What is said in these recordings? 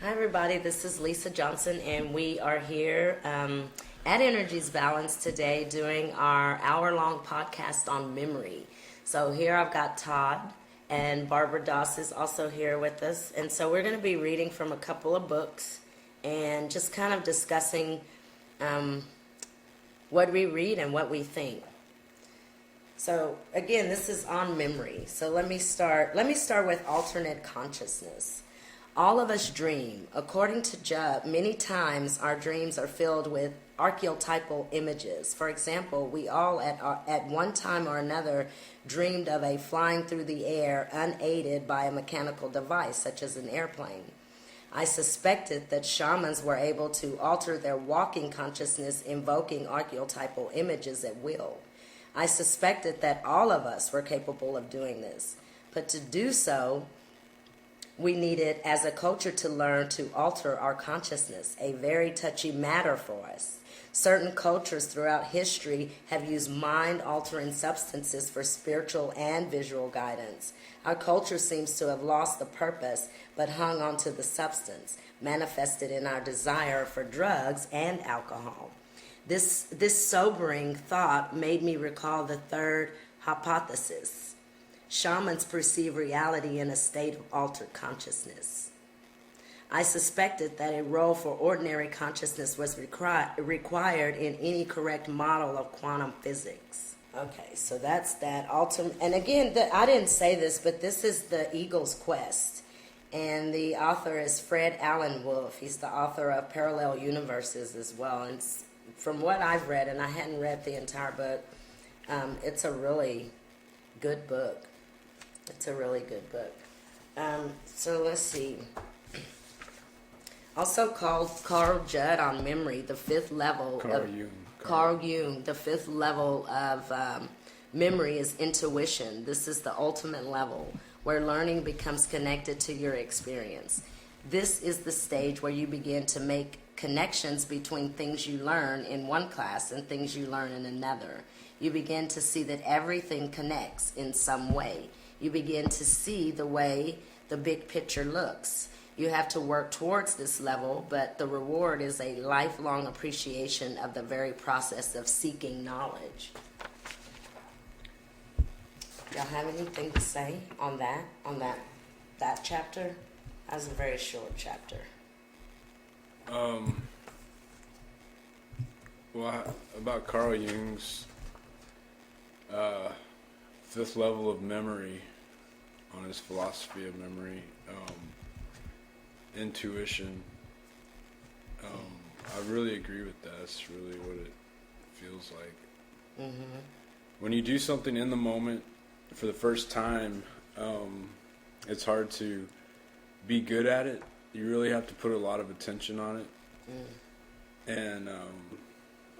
Hi, everybody. This is Lisa Johnson, and we are here at Energy's Balance today doing our hour-long podcast on memory. So here I've got Todd, and Barbara Doss is also here with us. And so we're going to be reading from a couple of books and just kind of discussing what we read and what we think. So again, this is on memory. So let me start with alternate consciousness. All of us dream. According to Judd, many times our dreams are filled with archetypal images. For example, we all at one time or another dreamed of a flying through the air unaided by a mechanical device such as an airplane. I suspected that shamans were able to alter their walking consciousness, invoking archetypal images at will. I suspected that all of us were capable of doing this. But to do so, we needed, as a culture, to learn to alter our consciousness, a very touchy matter for us. Certain cultures throughout history have used mind-altering substances for spiritual and visual guidance. Our culture seems to have lost the purpose, but hung on to the substance, manifested in our desire for drugs and alcohol. This sobering thought made me recall the third hypothesis. Shamans perceive reality in a state of altered consciousness. I suspected that a role for ordinary consciousness was required in any correct model of quantum physics. Okay, so that's that ultimate. And again, I didn't say this, but this is The Eagle's Quest. And the author is Fred Allen Wolfe. He's the author of Parallel Universes as well. And from what I've read, and I hadn't read the entire book, it's a really good book. It's a really good book. So let's see. Also called Carl Judd on memory, the fifth level. Carl Jung, the fifth level of memory is intuition. This is the ultimate level where learning becomes connected to your experience. This is the stage where you begin to make connections between things you learn in one class and things you learn in another. You begin to see that everything connects in some way. You begin to see the way the big picture looks. You have to work towards this level, but the reward is a lifelong appreciation of the very process of seeking knowledge. Y'all have anything to say on that chapter? That was a very short chapter. Well, about Carl Jung's fifth level of memory, on his philosophy of memory, intuition. I really agree with that. That's really what it feels like. Mm-hmm. When you do something in the moment for the first time, it's hard to be good at it. You really have to put a lot of attention on it. And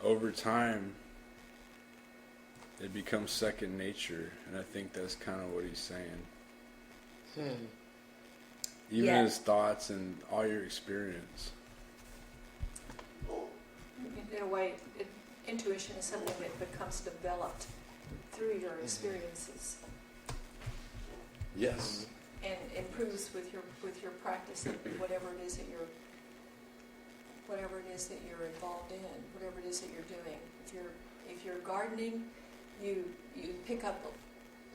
over time, it becomes second nature, and I think that's kind of what he's saying. Even his thoughts and all your experience. In a way, intuition is something that becomes developed through your experiences. Yes. And improves with your practice of whatever it is that you're involved in, whatever it is that you're doing. If you're gardening, you pick up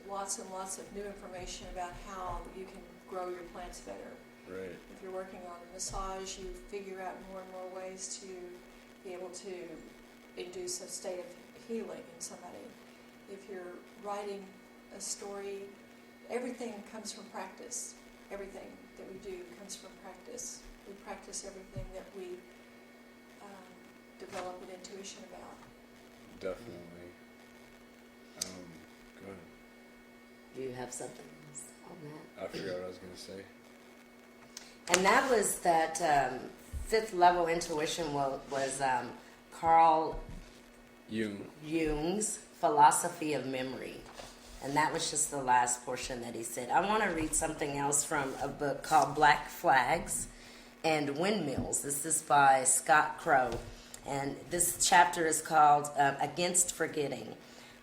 lots and lots of new information about how you can grow your plants better. Right. If you're working on a massage, you figure out more and more ways to be able to induce a state of healing in somebody. If you're writing a story, everything comes from practice. Everything that we do comes from practice. We practice everything that we develop an intuition about. Definitely. Go ahead. Do you have something on that? I forgot what I was going to say. And that was that fifth level intuition was Carl Jung's philosophy of memory. And that was just the last portion that he said. I want to read something else from a book called Black Flags and Windmills. This is by Scott Crow. And this chapter is called Against Forgetting.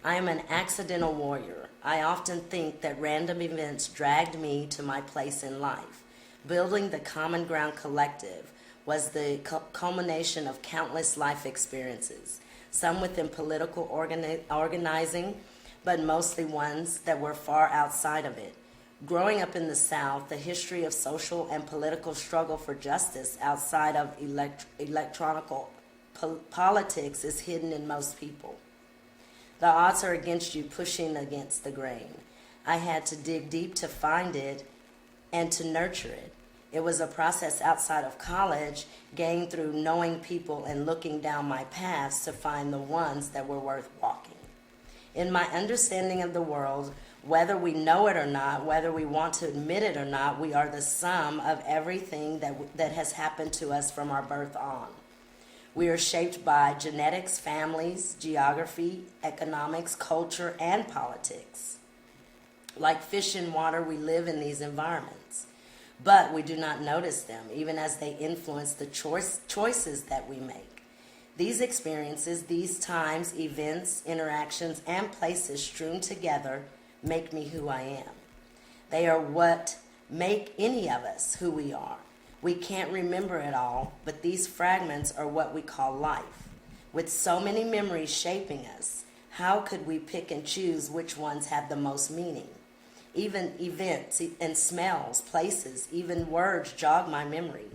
I am an accidental warrior. I often think that random events dragged me to my place in life. Building the Common Ground Collective was the culmination of countless life experiences, some within political organizing, but mostly ones that were far outside of it. Growing up in the South, the history of social and political struggle for justice outside of electronical politics is hidden in most people. The odds are against you pushing against the grain. I had to dig deep to find it and to nurture it. It was a process outside of college, gained through knowing people and looking down my paths to find the ones that were worth walking. In my understanding of the world, whether we know it or not, whether we want to admit it or not, we are the sum of everything that has happened to us from our birth on. We are shaped by genetics, families, geography, economics, culture, and politics. Like fish in water, we live in these environments, but we do not notice them, even as they influence the choices that we make. These experiences, these times, events, interactions, and places strewn together make me who I am. They are what make any of us who we are. We can't remember it all, but these fragments are what we call life. With so many memories shaping us, how could we pick and choose which ones have the most meaning? Even events and smells, places, even words jog my memory.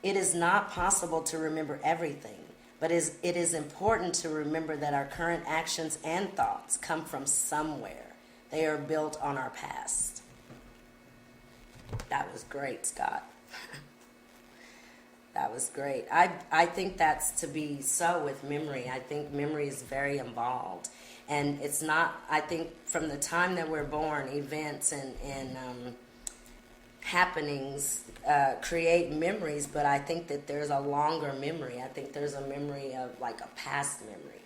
It is not possible to remember everything, but it is important to remember that our current actions and thoughts come from somewhere. They are built on our past. That was great, Scott. That was great. I think that's to be so with memory. I think memory is very involved. And it's not, I think from the time that we're born, events and happenings create memories, but I think that there's a longer memory. I think there's a memory of like a past memory.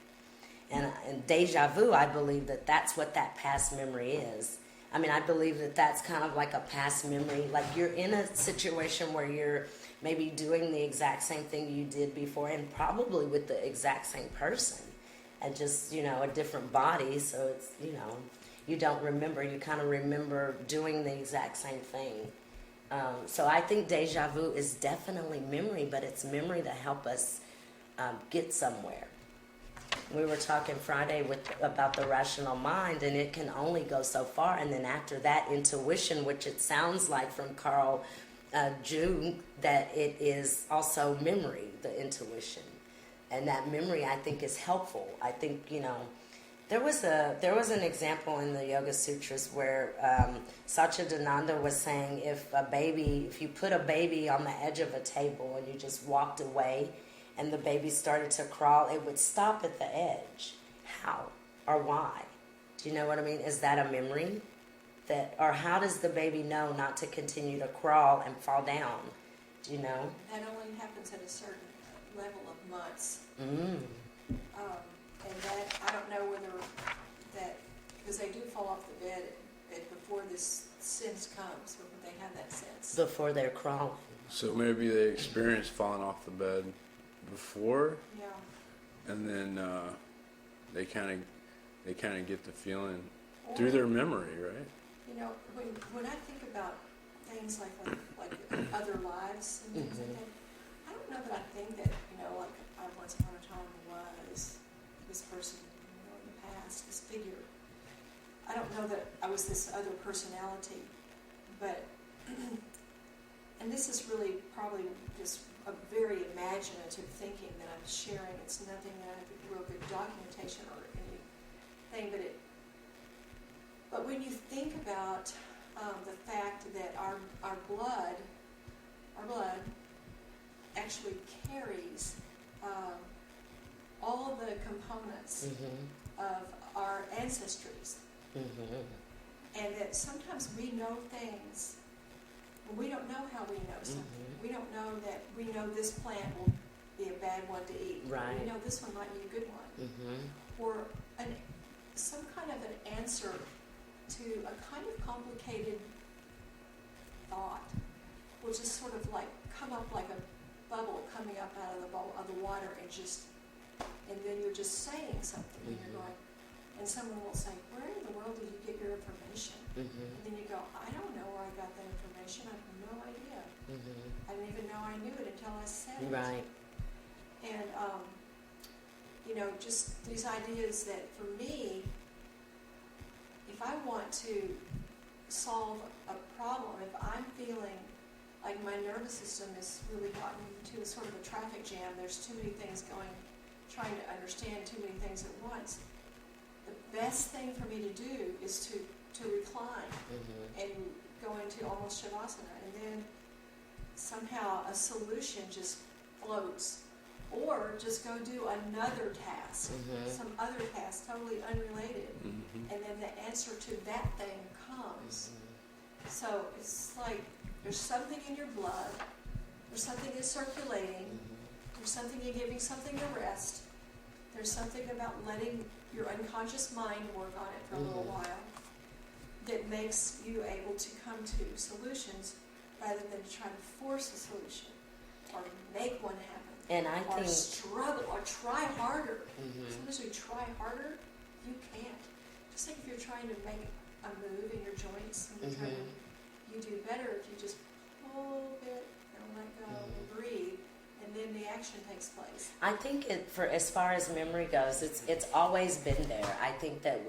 And deja vu, I believe that that's what that past memory is. I mean, I believe that that's kind of like a past memory. Like you're in a situation where you're maybe doing the exact same thing you did before and probably with the exact same person and just, a different body. So it's, you don't remember. You kind of remember doing the exact same thing. So I think deja vu is definitely memory, but it's memory that help us get somewhere. We were talking Friday about the rational mind, and it can only go so far. And then after that, intuition, which it sounds like from Carl Jung, that it is also memory, the intuition. And that memory, I think, is helpful. I think, there was an example in the Yoga Sutras where Satchidananda was saying if you put a baby on the edge of a table and you just walked away, and the baby started to crawl, it would stop at the edge. How or why? Do you know what I mean? Is that a memory? Or how does the baby know not to continue to crawl and fall down? Do you know? That only happens at a certain level of months. Mm. And that, I don't know whether that, because they do fall off the bed before this sense comes, or when they have that sense. Before they're crawling. So maybe they experienced falling off the bed before, Yeah. and then they kind of get the feeling through their memory, right? When I think about things like other lives and things like that, I don't know that I think that like I once upon a time was this person in the past, this figure. I don't know that I was this other personality, but and this is really probably just a very imaginative thinking that I'm sharing. It's nothing that I have real good documentation or anything, but when you think about the fact that our blood actually carries all of the components of our ancestries, and that sometimes we know things. We don't know how we know something. We don't know that we know this plant will be a bad one to eat. Right. We know this one might be a good one. Or some kind of an answer to a kind of complicated thought will just sort of like come up like a bubble coming up out of the water and then you're just saying something and you're going, and someone will say, "Where in the world did you get your information?" And then you go, "I don't know where I got that information. I have no idea. I didn't even know I knew it until I said it." Right. And, just these ideas that for me, if I want to solve a problem, if I'm feeling like my nervous system is really gotten into a sort of a traffic jam, there's too many things going, trying to understand too many things at once, the best thing for me to do is to recline and go into almost shavasana, and then somehow a solution just floats. Or just go do another task, some other task totally unrelated, and then the answer to that thing comes. So it's like there's something in your blood, there's something that's circulating, there's something you're giving something to rest, there's something about letting your unconscious mind work on it for a little while that makes you able to come to solutions rather than try to force a solution or make one happen. And I Or think struggle, or try harder. Sometimes we try harder, you can't. Just like if you're trying to make a move in your joints, and you're trying to, you do better if you just pull a bit and let go and breathe, and then the action takes place. I think for as far as memory goes, it's always been there. I think that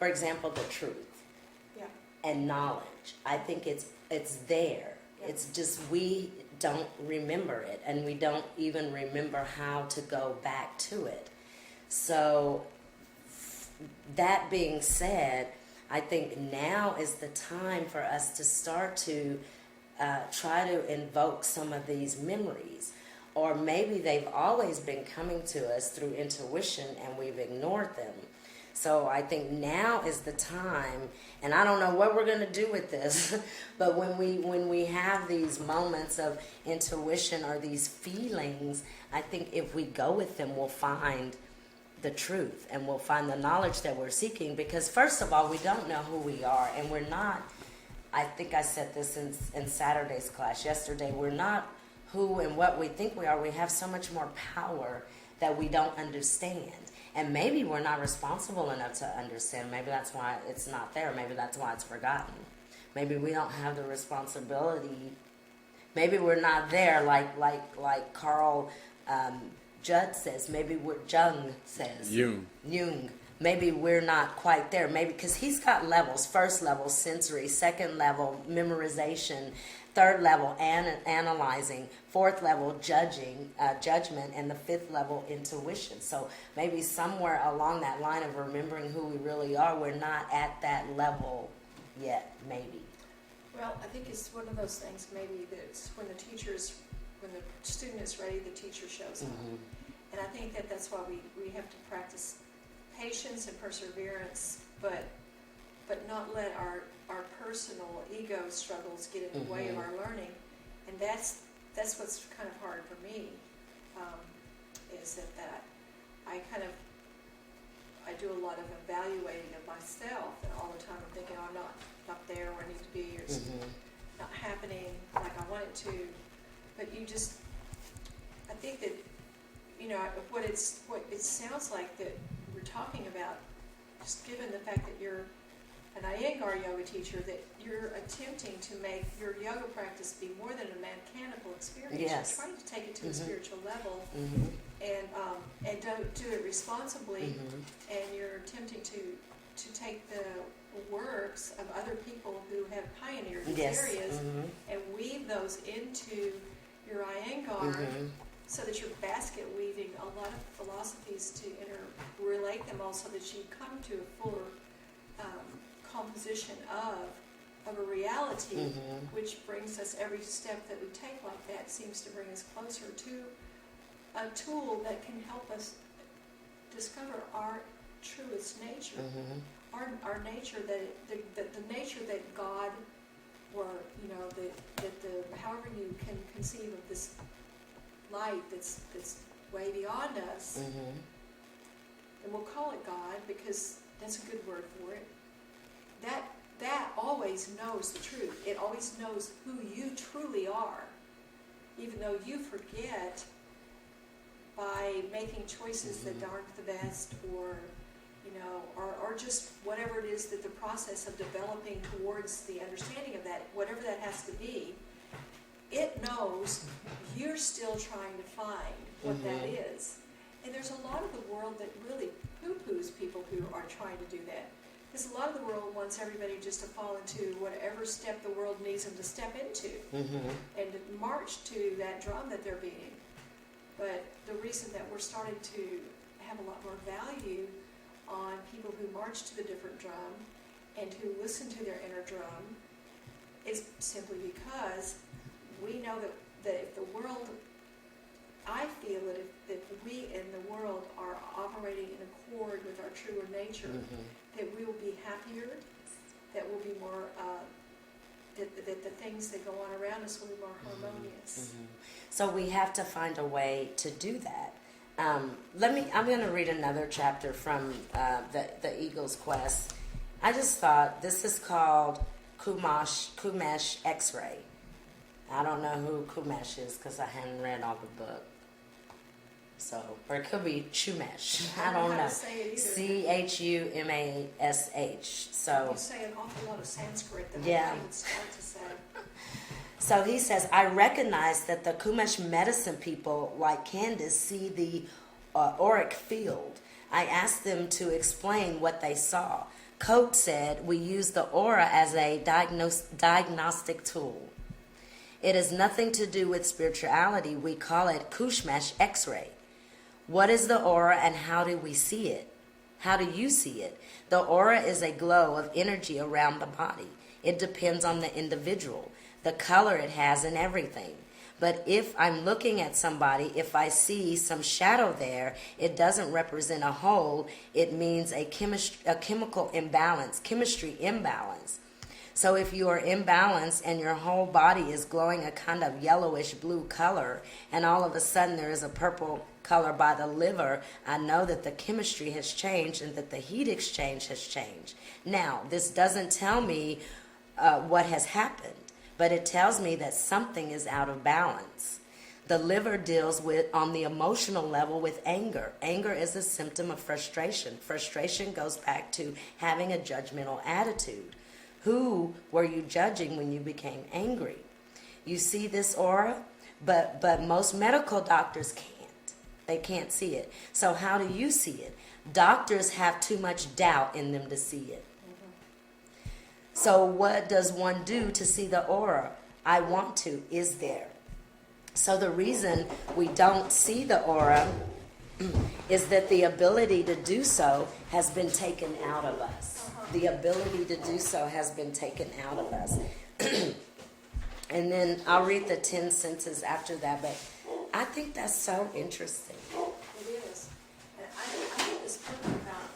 for example, the truth and knowledge. I think it's there. Yeah. It's just we don't remember it, and we don't even remember how to go back to it. So that being said, I think now is the time for us to start to try to invoke some of these memories, or maybe they've always been coming to us through intuition and we've ignored them. So I think now is the time, and I don't know what we're going to do with this, but when we have these moments of intuition or these feelings, I think if we go with them, we'll find the truth and we'll find the knowledge that we're seeking. Because first of all, we don't know who we are, and we're not, I think I said this in Saturday's class yesterday, we're not who and what we think we are. We have so much more power that we don't understand. And maybe we're not responsible enough to understand. Maybe that's why it's not there. Maybe that's why it's forgotten. Maybe we don't have the responsibility. Maybe we're not there like Carl Judd says. Maybe Jung says. Jung. Maybe we're not quite there. Maybe because he's got levels. First level, sensory. Second level, memorization. Third level, analyzing. Fourth level, judgment. And the fifth level, intuition. So maybe somewhere along that line of remembering who we really are, we're not at that level yet, maybe. Well, I think it's one of those things maybe that when the student is ready, the teacher shows up. And I think that's why we have to practice patience and perseverance, but not let our personal ego struggles get in the way of our learning. And that's what's kind of hard for me, is that I do a lot of evaluating of myself, and all the time I'm thinking, oh, I'm not there where I need to be, or it's not happening like I want it to. But I think that, what it sounds like that we're talking about, just given the fact that you're an Iyengar yoga teacher, that you're attempting to make your yoga practice be more than a mechanical experience. Yes. You're trying to take it to a spiritual level, and do it responsibly, and you're attempting to take the works of other people who have pioneered these areas and weave those into your Iyengar, so that you're basket weaving a lot of philosophies to interrelate them all, so that you come to a fuller composition of a reality, which brings us, every step that we take like that seems to bring us closer to a tool that can help us discover our truest nature, our nature, the nature that God, or however you can conceive of this light that's way beyond us, and we'll call it God because that's a good word for it. That always knows the truth. It always knows who you truly are, even though you forget by making choices that aren't the best, or or just whatever it is that the process of developing towards the understanding of that, whatever that has to be, it knows you're still trying to find what that is. And there's a lot of the world that really poo-poos people who are trying to do that. Because a lot of the world wants everybody just to fall into whatever step the world needs them to step into and to march to that drum that they're beating. But the reason that we're starting to have a lot more value on people who march to the different drum and who listen to their inner drum is simply because we know that if the world, I feel that if we in the world are operating in accord with our truer nature, that we will be happier, that we'll be more, that the things that go on around us will be more harmonious. So we have to find a way to do that. I'm going to read another chapter from the Eagle's Quest. I just thought this is called Kumash X-Ray. I don't know who Kumash is because I hadn't read all the book. So, or it could be Chumash. I don't know. Chumash. So you say an awful lot of Sanskrit that yeah. I can't start to say. So he says, I recognize that the Kumash medicine people, like Candace, see the auric field. I asked them to explain what they saw. Coate said, we use the aura as a diagnostic tool. It has nothing to do with spirituality. We call it Kushmash X-ray. What is the aura and how do we see it? How do you see it? The aura is a glow of energy around the body. It depends on the individual, the color it has and everything. But if I'm looking at somebody, if I see some shadow there, it doesn't represent a whole. It means a chemical imbalance, chemistry imbalance. So if you are imbalanced and your whole body is glowing a kind of yellowish blue color, and all of a sudden there is a purple color by the liver, I know that the chemistry has changed and that the heat exchange has changed. Now, this doesn't tell me what has happened, but it tells me that something is out of balance. The liver deals with, on the emotional level, with anger. Anger is a symptom of frustration. Frustration goes back to having a judgmental attitude. Who were you judging when you became angry? You see this aura, but most medical doctors can't. They can't see it. So how do you see it? Doctors have too much doubt in them to see it. So what does one do to see the aura? I want to, is there. So the reason we don't see the aura is that the ability to do so has been taken out of us. The ability to do so has been taken out of us. And then I'll read the 10 senses after that, but I think that's so interesting. It is. And I think this part about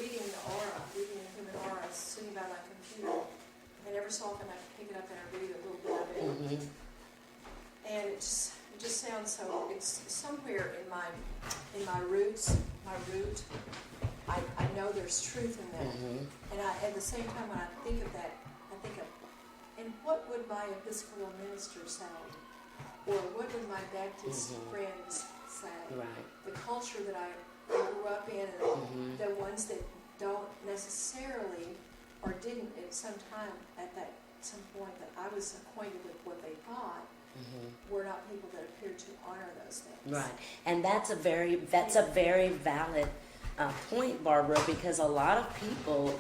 reading the aura, reading the human aura, sitting by my computer, and every so often I pick it up and I read a little bit of it. And it just sounds so, it's somewhere in my roots, my root. I know there's truth in that. And at the same time, when I think of that, I think of, and what would my Episcopal minister say? Or what would my Baptist friends say? Right. The culture that I grew up in, and the ones that don't necessarily, or didn't at some time, some point that I was acquainted with what they thought, were not people that appeared to honor those things. Right. And that's a very valid point, Barbara, because a lot of people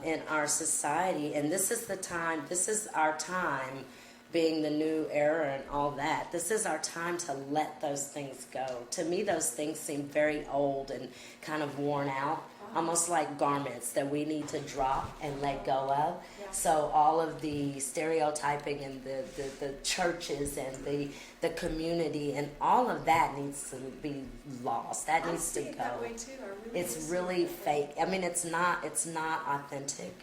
in our society, and this is our time, being the new era and all that, this is our time to let those things go. To me, those things seem very old and kind of worn out, almost like garments that we need to drop and let go of. Yeah. So all of the stereotyping and the churches and the community and all of that needs to be lost. That needs to go. That way too. It's really fake. I mean, it's not authentic.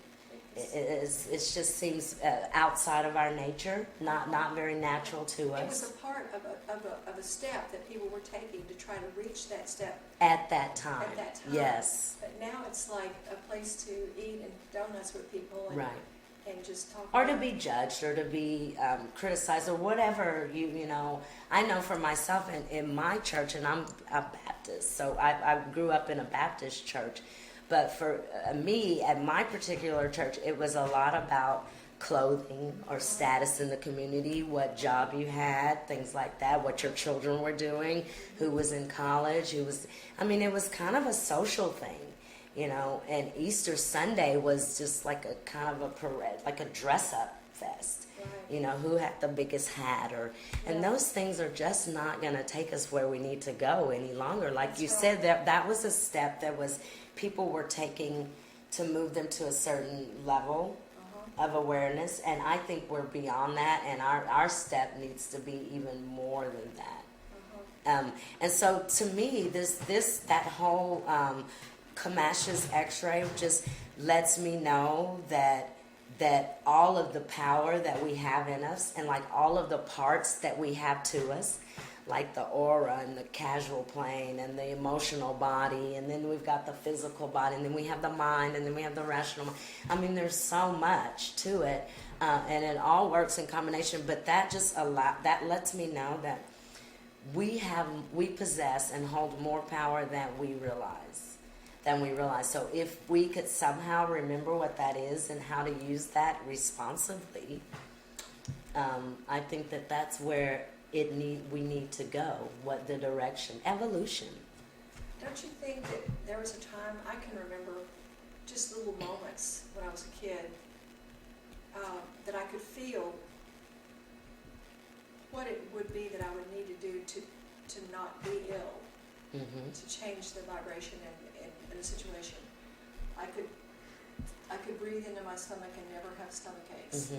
It just seems outside of our nature, not very natural to us. It was a part of a step that people were taking to try to reach that step at that time. Yes. But now it's like a place to eat and donuts with people, and, right. And just talk. Or to be judged, or to be criticized, or whatever. You know, I know for myself in my church, and I'm a Baptist, so I grew up in a Baptist church. But for me, at my particular church, it was a lot about clothing or status in the community, what job you had, things like that, what your children were doing, who was in college, who was, I mean, it was kind of a social thing, you know, and Easter Sunday was just like a kind of a parade, like a dress up fest. Right. You know, who had the biggest hat, or and those things are just not going to take us where we need to go any longer. Like That's you right. said, that was a step that was people were taking to move them to a certain level of awareness, and I think we're beyond that, and our step needs to be even more than that. And so to me, that whole Kamash's X-ray just lets me know that all of the power that we have in us, and like all of the parts that we have to us, like the aura and the causal plane and the emotional body, and then we've got the physical body, and then we have the mind, and then we have the rational mind. I mean, there's so much to it, and it all works in combination. But that lets me know that we possess and hold more power than we realize. So if we could somehow remember what that is and how to use that responsibly, I think that's where we need to go. What the direction? Evolution. Don't you think that there was a time, I can remember just little moments when I was a kid, that I could feel what it would be that I would need to do to not be ill, to change the vibration in a situation. I could breathe into my stomach and never have stomach aches.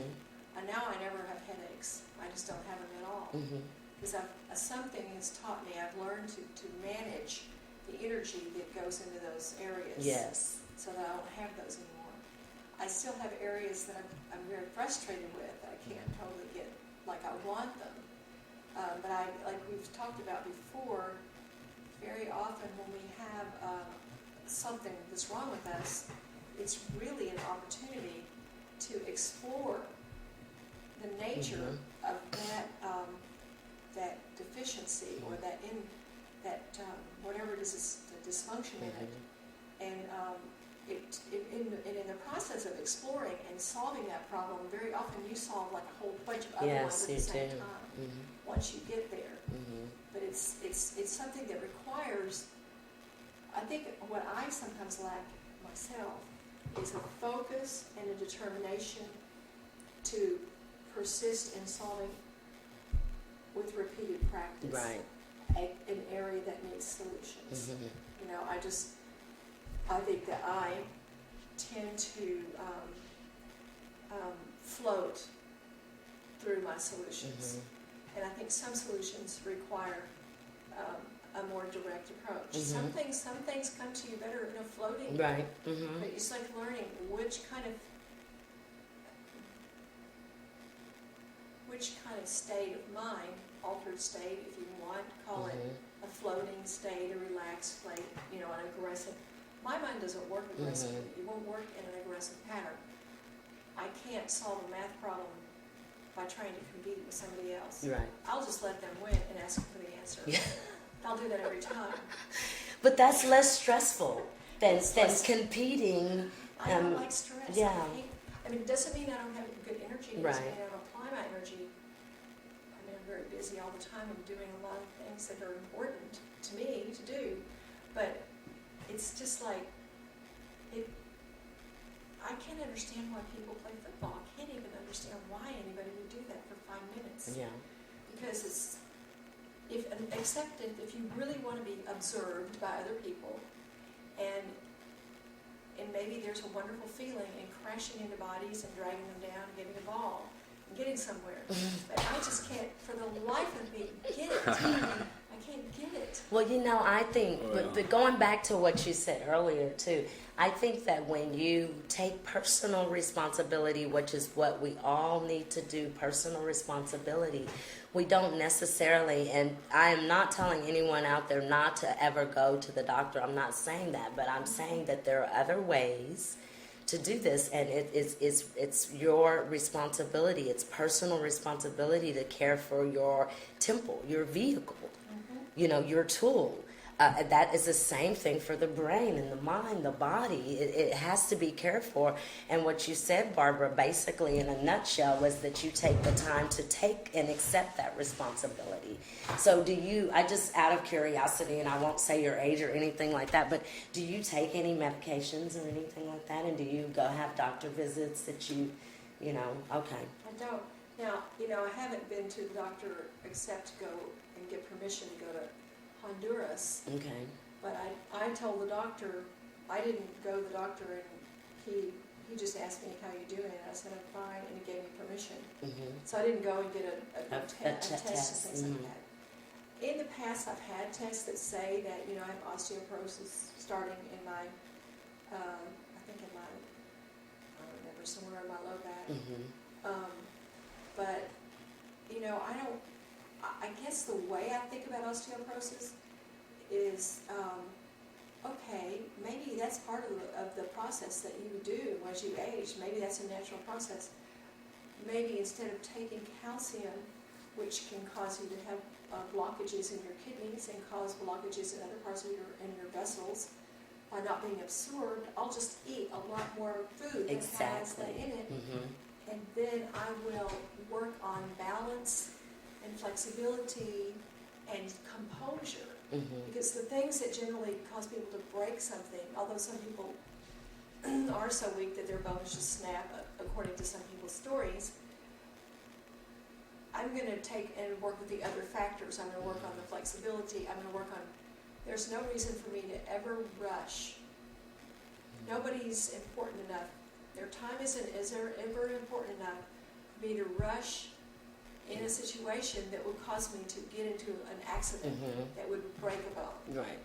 And now I never have headaches. I just don't have them at all. Because something has taught me, I've learned to manage the energy that goes into those areas. Yes. So that I don't have those anymore. I still have areas that I'm very frustrated with. I can't totally get like I want them. But like we've talked about before, very often when we have something that's wrong with us, it's really an opportunity to explore the nature of that deficiency or that whatever it is, the dysfunction in it, and in the process of exploring and solving that problem, very often you solve like a whole bunch of other ones at the same time. Once you get there, but it's something that requires. I think what I sometimes lack myself is a focus and a determination to persist in solving with repeated practice an area that needs solutions. You know, I think that I tend to float through my solutions, and I think some solutions require a more direct approach. Some things come to you better in a floating, right? But it's like learning which kind of state of mind, altered state, if you want, call it a floating state, a relaxed state, you know, an aggressive. My mind doesn't work aggressively. It won't work in an aggressive pattern. I can't solve a math problem by trying to compete with somebody else. Right. I'll just let them win and ask for the answer. I'll do that every time. But that's less stressful than competing. I don't like stress. Yeah. I mean, it doesn't mean I don't have good energy. It doesn't mean I don't apply my energy. I mean, I'm very busy all the time. I'm doing a lot of things that are important to me to do. But it's just like, I can't understand why people play football. I can't even understand why anybody would do that for 5 minutes. Yeah. Because except if you really want to be observed by other people, and maybe there's a wonderful feeling in crashing into bodies and dragging them down and getting a ball and getting somewhere. But I just can't, for the life of me, get it. I can't get it. Well, you know, I think, but going back to what you said earlier, too, I think that when you take personal responsibility, which is what we all need to do, personal responsibility, we don't necessarily, and I am not telling anyone out there not to ever go to the doctor. I'm not saying that, but I'm saying that there are other ways to do this, and it's your responsibility. It's personal responsibility to care for your temple, your vehicle, you know, your tool. That is the same thing for the brain and the mind, the body. It has to be cared for. And what you said, Barbara, basically in a nutshell, was that you take the time to take and accept that responsibility. So do you, I just out of curiosity, and I won't say your age or anything like that, but do you take any medications or anything like that? And do you go have doctor visits that you know, okay. I don't. Now, I haven't been to the doctor except to go and get permission to go to Honduras. Okay. But I told the doctor, I didn't go to the doctor, and he just asked me, how you doing? And I said, I'm fine, and he gave me permission. Mm-hmm. So I didn't go and get a test and things Mm-hmm. like that. In the past, I've had tests that say that, I have osteoporosis starting in my, I think in my, I don't remember, somewhere in my low back. Mm-hmm. But, I guess the way I think about osteoporosis is, okay, maybe that's part of the process that you do as you age. Maybe that's a natural process. Maybe instead of taking calcium, which can cause you to have blockages in your kidneys and cause blockages in other parts of your vessels by not being absorbed, I'll just eat a lot more food that has that in it. Mm-hmm. And then I will work on balance and flexibility and composure. Mm-hmm. Because the things that generally cause people to break something, although some people are so weak that their bones just snap, according to some people's stories, I'm going to take and work with the other factors. I'm going to work on the flexibility. I'm going to work on, there's no reason for me to ever rush. Nobody's important enough. Their time is ever important enough for me to rush in a situation that would cause me to get into an accident that would break a bone. Right.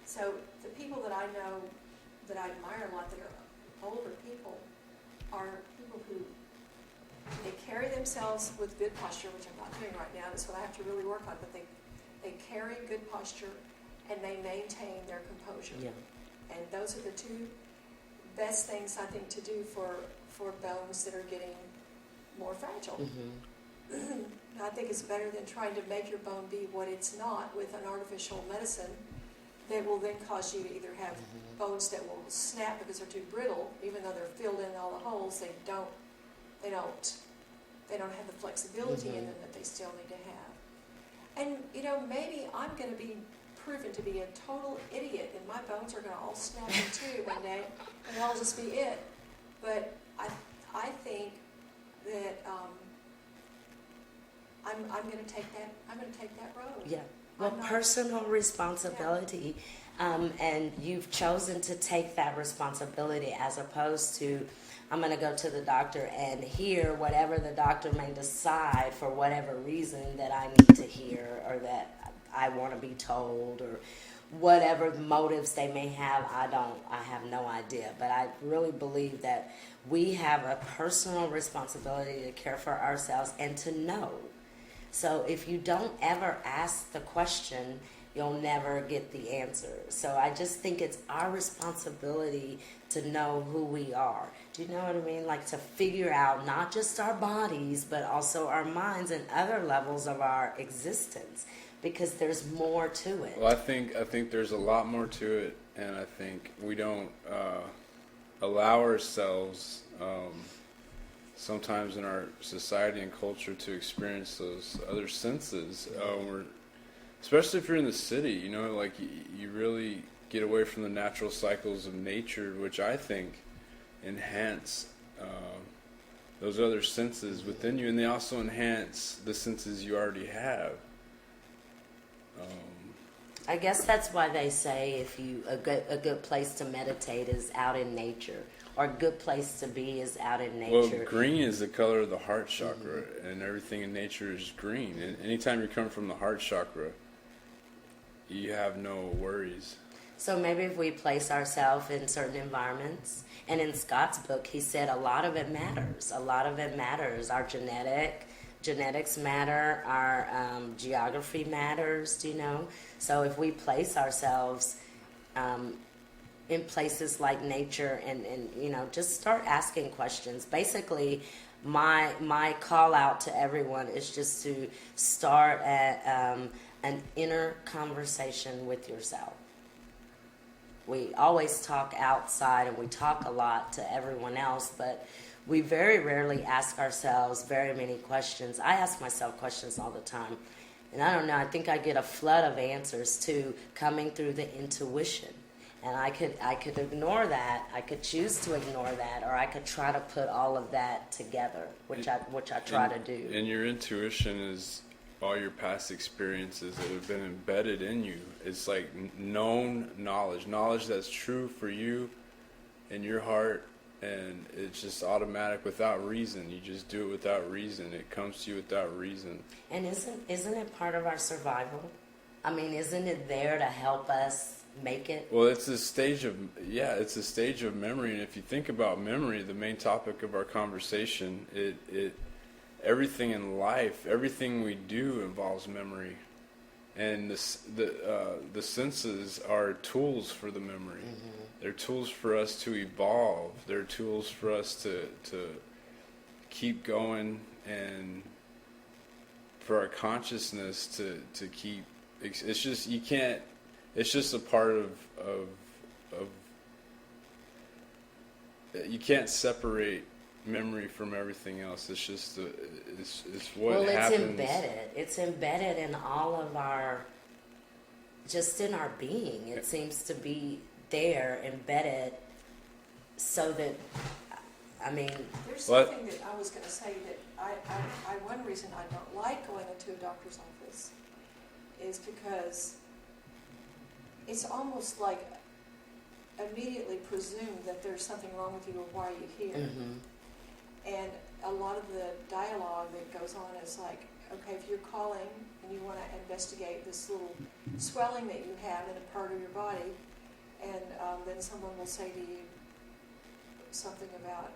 So the people that I know that I admire a lot that are older people are people who they carry themselves with good posture, which I'm not doing right now. That's what I have to really work on. But they carry good posture and they maintain their composure. Yeah. And those are the two best things I think to do for bones that are getting more fragile. Mm-hmm. I think it's better than trying to make your bone be what it's not with an artificial medicine that will then cause you to either have bones that will snap because they're too brittle, even though they're filled in all the holes. They don't have the flexibility in them that they still need to have. And maybe I'm going to be proven to be a total idiot, and my bones are going to all snap in two one day, and that'll just be it. But I think that I'm going to take that road. Yeah. Well, personal responsibility, and you've chosen to take that responsibility as opposed to, I'm going to go to the doctor and hear whatever the doctor may decide for whatever reason that I need to hear or that I want to be told or whatever motives they may have. I have no idea. But I really believe that we have a personal responsibility to care for ourselves and to know. So if you don't ever ask the question, you'll never get the answer. So I just think it's our responsibility to know who we are. Do you know what I mean? Like to figure out not just our bodies, but also our minds and other levels of our existence, because there's more to it. Well, I think there's a lot more to it, and I think we don't allow ourselves sometimes in our society and culture to experience those other senses. Especially if you're in the city, like you really get away from the natural cycles of nature, which I think enhance those other senses within you, and they also enhance the senses you already have. I guess that's why they say a good place to meditate is out in nature, or a good place to be is out in nature. Well, green is the color of the heart chakra, and everything in nature is green. And anytime you come from the heart chakra, you have no worries. So maybe if we place ourselves in certain environments, and in Scott's book, he said a lot of it matters. A lot of it matters. Our genetics matter. Our geography matters, So if we place ourselves in places like nature and just start asking questions. Basically, my call out to everyone is just to start at an inner conversation with yourself. We always talk outside and we talk a lot to everyone else, but we very rarely ask ourselves very many questions. I ask myself questions all the time. And I don't know, I think I get a flood of answers too coming through the intuition. And I could ignore that. I could choose to ignore that, or I could try to put all of that together, which I try to do. And your intuition is all your past experiences that have been embedded in you. It's like known knowledge that's true for you in your heart, and it's just automatic without reason. You just do it without reason. It comes to you without reason. And isn't it part of our survival? I mean, isn't it there to help us make it? Well, it's a stage of memory. And if you think about memory, the main topic of our conversation, it everything in life, everything we do involves memory, and the senses are tools for the memory. Mm-hmm. They're tools for us to evolve. They're tools for us to keep going, and for our consciousness to keep. It's just you can't. It's just a part of you can't separate memory from everything else. It's just it's what happens. It's embedded in all of our, just in our being. It seems to be there, embedded, so that, I mean. There's something that I was going to say that I one reason I don't like going into a doctor's office is because it's almost like immediately presumed that there's something wrong with you or why are you here. Mm-hmm. And a lot of the dialogue that goes on is like, okay, if you're calling and you want to investigate this little swelling that you have in a part of your body, and then someone will say to you something about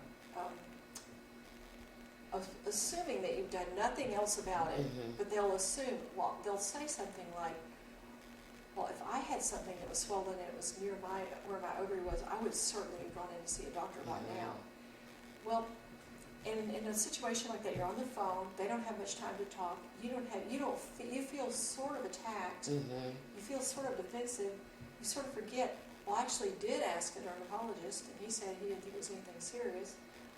assuming that you've done nothing else about it, mm-hmm. but they'll say something like, well, if I had something that was swollen and it was near where my ovary was, I would certainly have gone in to see a doctor by now. Well, in a situation like that, you're on the phone. They don't have much time to talk. You feel sort of attacked. Mm-hmm. You feel sort of defensive. You sort of forget. Well, I actually did ask a dermatologist, and he said he didn't think it was anything serious.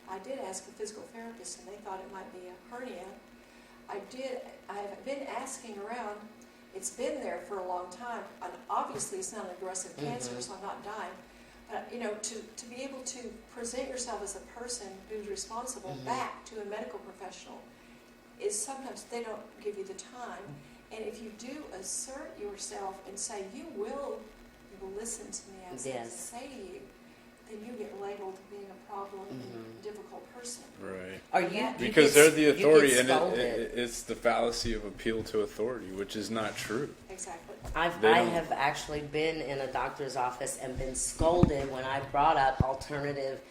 I did ask a physical therapist, and they thought it might be a hernia. I've been asking around. It's been there for a long time. And obviously, it's not an aggressive cancer, mm-hmm. so I'm not dying. But, to be able to present yourself as a person who's responsible mm-hmm. back to a medical professional is sometimes they don't give you the time. And if you do assert yourself and say, you will listen to me as I say to you, then you get labeled being a problem mm-hmm. and difficult person. Right. Because they're the authority, and it's the fallacy of appeal to authority, which is not true. Exactly. I have actually been in a doctor's office and been scolded when I brought up alternative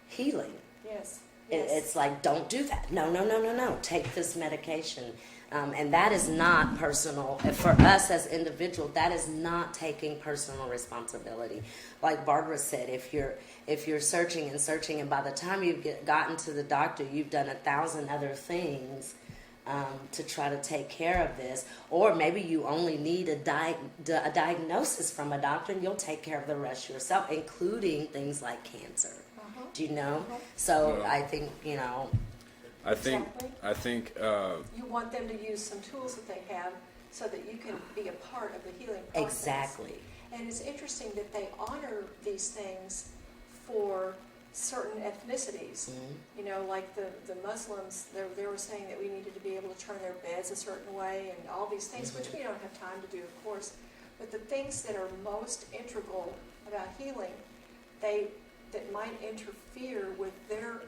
healing. Yes. It's like, don't do that. No. Take this medication. And that is not personal. For us as individuals, that is not taking personal responsibility. Like Barbara said, if you're searching and by the time you've gotten to the doctor, you've done 1,000 other things to try to take care of this. Or maybe you only need a diagnosis from a doctor, and you'll take care of the rest yourself, including things like cancer. Uh-huh. Do you know? Uh-huh. So I think, I think you want them to use some tools that they have so that you can be a part of the healing process. Exactly. And it's interesting that they honor these things for certain ethnicities. Mm-hmm. Like the Muslims, they were saying that we needed to be able to turn their beds a certain way and all these things, mm-hmm. which we don't have time to do, of course. But the things that are most integral about healing, that might interfere with their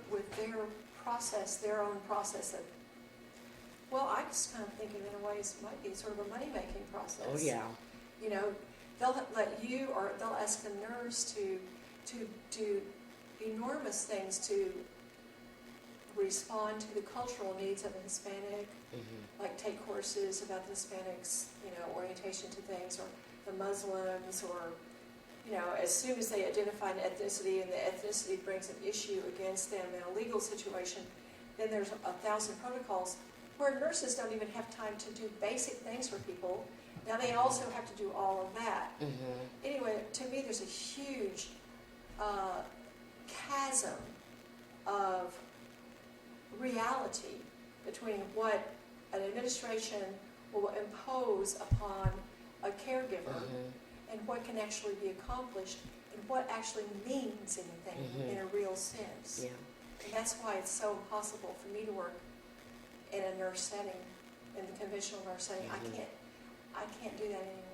process, their own process of, well, I just kind of think in a way it might be sort of a money-making process. Oh, yeah. They'll let you, or they'll ask the nurse to do enormous things to respond to the cultural needs of a Hispanic, mm-hmm. like take courses about the Hispanics, orientation to things, or the Muslims, or as soon as they identify an ethnicity and the ethnicity brings an issue against them in a legal situation, then there's 1,000 protocols where nurses don't even have time to do basic things for people, Now they also have to do all of that. Mm-hmm. Anyway, to me, there's a huge chasm of reality between what an administration will impose upon a caregiver Mm-hmm. and what can actually be accomplished and what actually means anything Mhm. in a real sense. Yeah. And that's why it's so impossible for me to work in a nurse setting, in the conventional nurse setting. Mhm. I can't do that anymore.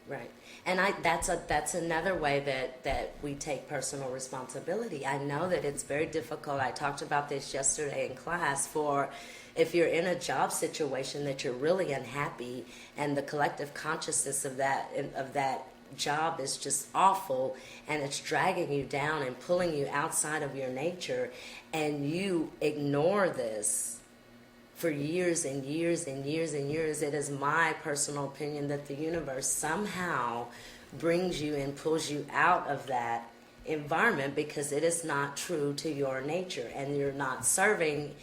Right, and that's another way that we take personal responsibility. I know that it's very difficult. I talked about this yesterday in class. For if you're in a job situation that you're really unhappy, and the collective consciousness of that job is just awful, and it's dragging you down and pulling you outside of your nature, and you ignore this for years and years and years and years, it is my personal opinion that the universe somehow brings you and pulls you out of that environment because it is not true to your nature and you're not serving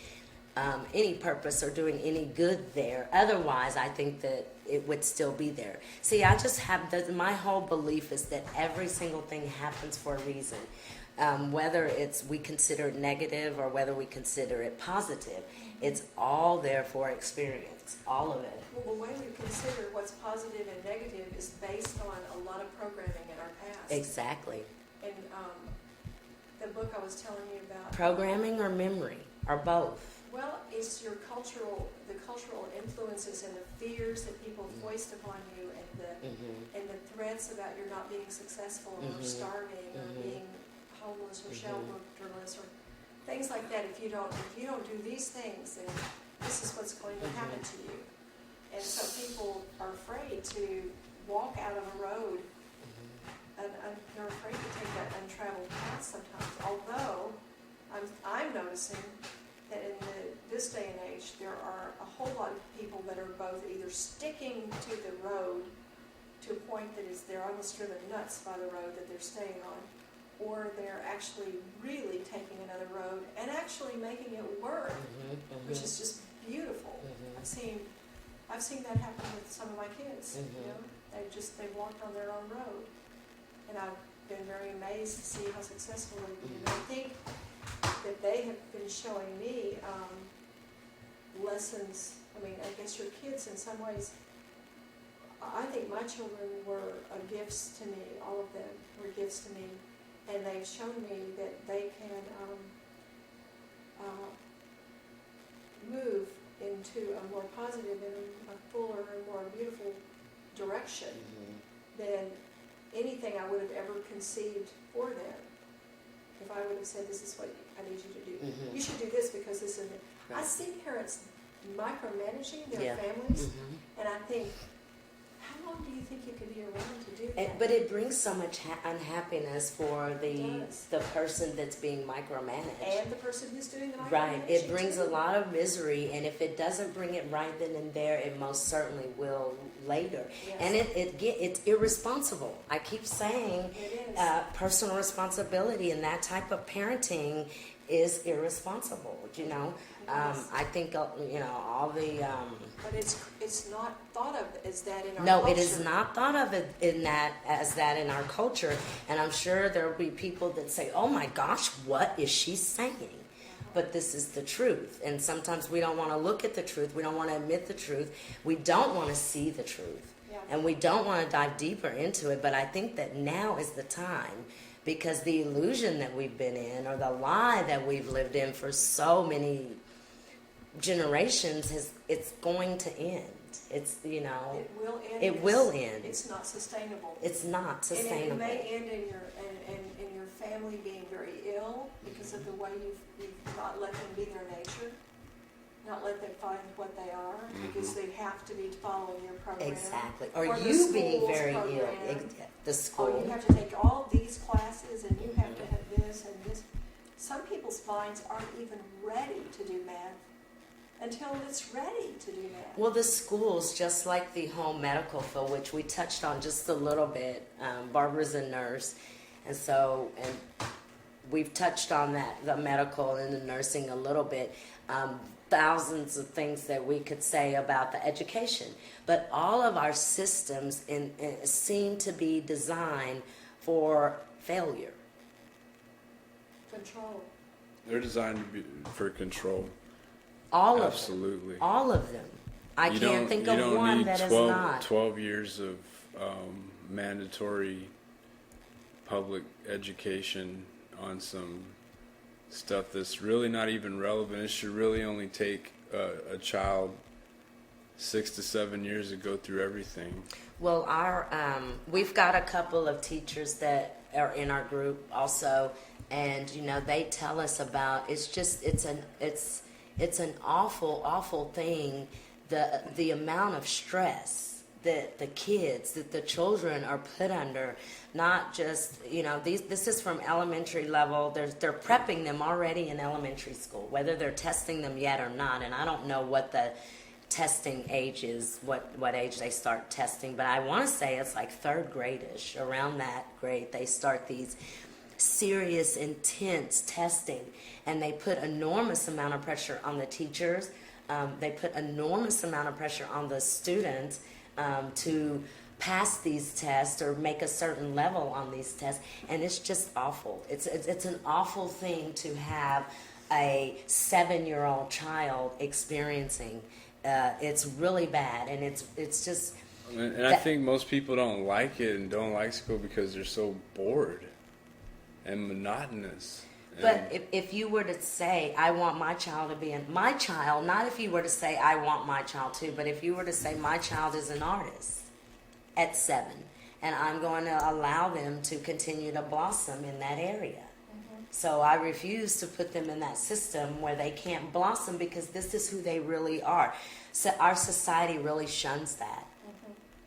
any purpose or doing any good there. Otherwise, I think that it would still be there. See, I just have my whole belief is that every single thing happens for a reason. Whether we consider it negative or whether we consider it positive, it's all there for experience, all of it. Well, the way we consider what's positive and negative is based on a lot of programming in our past. Exactly. And the book I was telling you about. Programming or memory, or both. Well, it's the cultural influences and the fears that people foist upon you, and the threats about your not being successful or starving or being homeless or shelterless or things like that. If you don't do these things, then this is what's going to happen to you. And so people are afraid to walk out of a road, and they're afraid to take that untraveled path sometimes. Although I'm noticing that in this day and age, there are a whole lot of people that are both either sticking to the road to a point that they're almost driven nuts by the road that they're staying on, or they're actually really taking another road and actually making it work, which is just beautiful. I've seen that happen with some of my kids. You know, they've walked on their own road, and I've been very amazed to see how successful they've been. And I think that they have been showing me lessons. I mean, I guess your kids in some ways. I think my children were gifts to me. All of them were gifts to me. And they've shown me that they can move into a more positive and a fuller and more beautiful direction than anything I would have ever conceived for them. If I would have said, this is what I need you to do. You should do this because this is it. Right. I see parents micromanaging their families, and I think, how long do you think you could be around to do that? But it brings so much unhappiness for It does. the person that's being micromanaged. And the person who's doing the micromanaging. Right. It brings too. a lot of misery, and if it doesn't bring it right then and there, it most certainly will later. Yes. And it's irresponsible. I keep saying It is. personal responsibility and that type of parenting is irresponsible. You know, Yes. I think all the. But it's not thought of as that in our No, culture. it is not thought of it as that in our culture, and I'm sure there will be people that say, "Oh my gosh, what is she saying?" But this is the truth, and sometimes we don't want to look at the truth. We don't want to admit the truth. We don't want to see the truth, Yeah. and we don't want to dive deeper into it. But I think that now is the time, because the illusion that we've been in, or the lie that we've lived in for so many generations, it's going to end. It's It will end. It will end. It's not sustainable. It's not And sustainable. it may end in your family being very ill because of the way you've not let them be their nature, not let them find what they are, because they have to be following your program. Exactly. Or Or the you being school's very program. ill. The Oh, school. you have to take all these classes, and you have to have this and this. Some people's minds aren't even ready to do math until it's ready to do math. Well, the schools, just like the home medical field, which we touched on just a little bit. Barbara's a nurse, and we've touched on that, the medical and the nursing a little bit. thousands of things that we could say about the education, but all of our systems seem to be designed for failure. Control. They're designed to be for control. All of Absolutely. them. All of them. I You can't think of one that is 12, not. 12 years of mandatory public education on some stuff that's really not even relevant. It should really only take a child 6 to 7 years to go through everything. Well, we've got a couple of teachers that are in our group also, and they tell us about it's an awful thing, the amount of stress that the children are put under. Not just this is from elementary level. They're prepping them already in elementary school, whether they're testing them yet or not. And I don't know what the testing age is, what age they start testing, but I want to say it's like third grade-ish. Around that grade, they start these serious, intense testing, and they put enormous amount of pressure on the teachers. They put enormous amount of pressure on the students to pass these tests or make a certain level on these tests, and it's just awful. It's an awful thing to have a 7-year-old child experiencing. It's really bad, and it's just. And I think most people don't like it and don't like school because they're so bored and monotonous. But if you were to say, I want my child to be my child, not if you were to say, I want my child to, but if you were to say, my child is an artist at 7, and I'm going to allow them to continue to blossom in that area. So I refuse to put them in that system where they can't blossom, because this is who they really are. So our society really shuns that.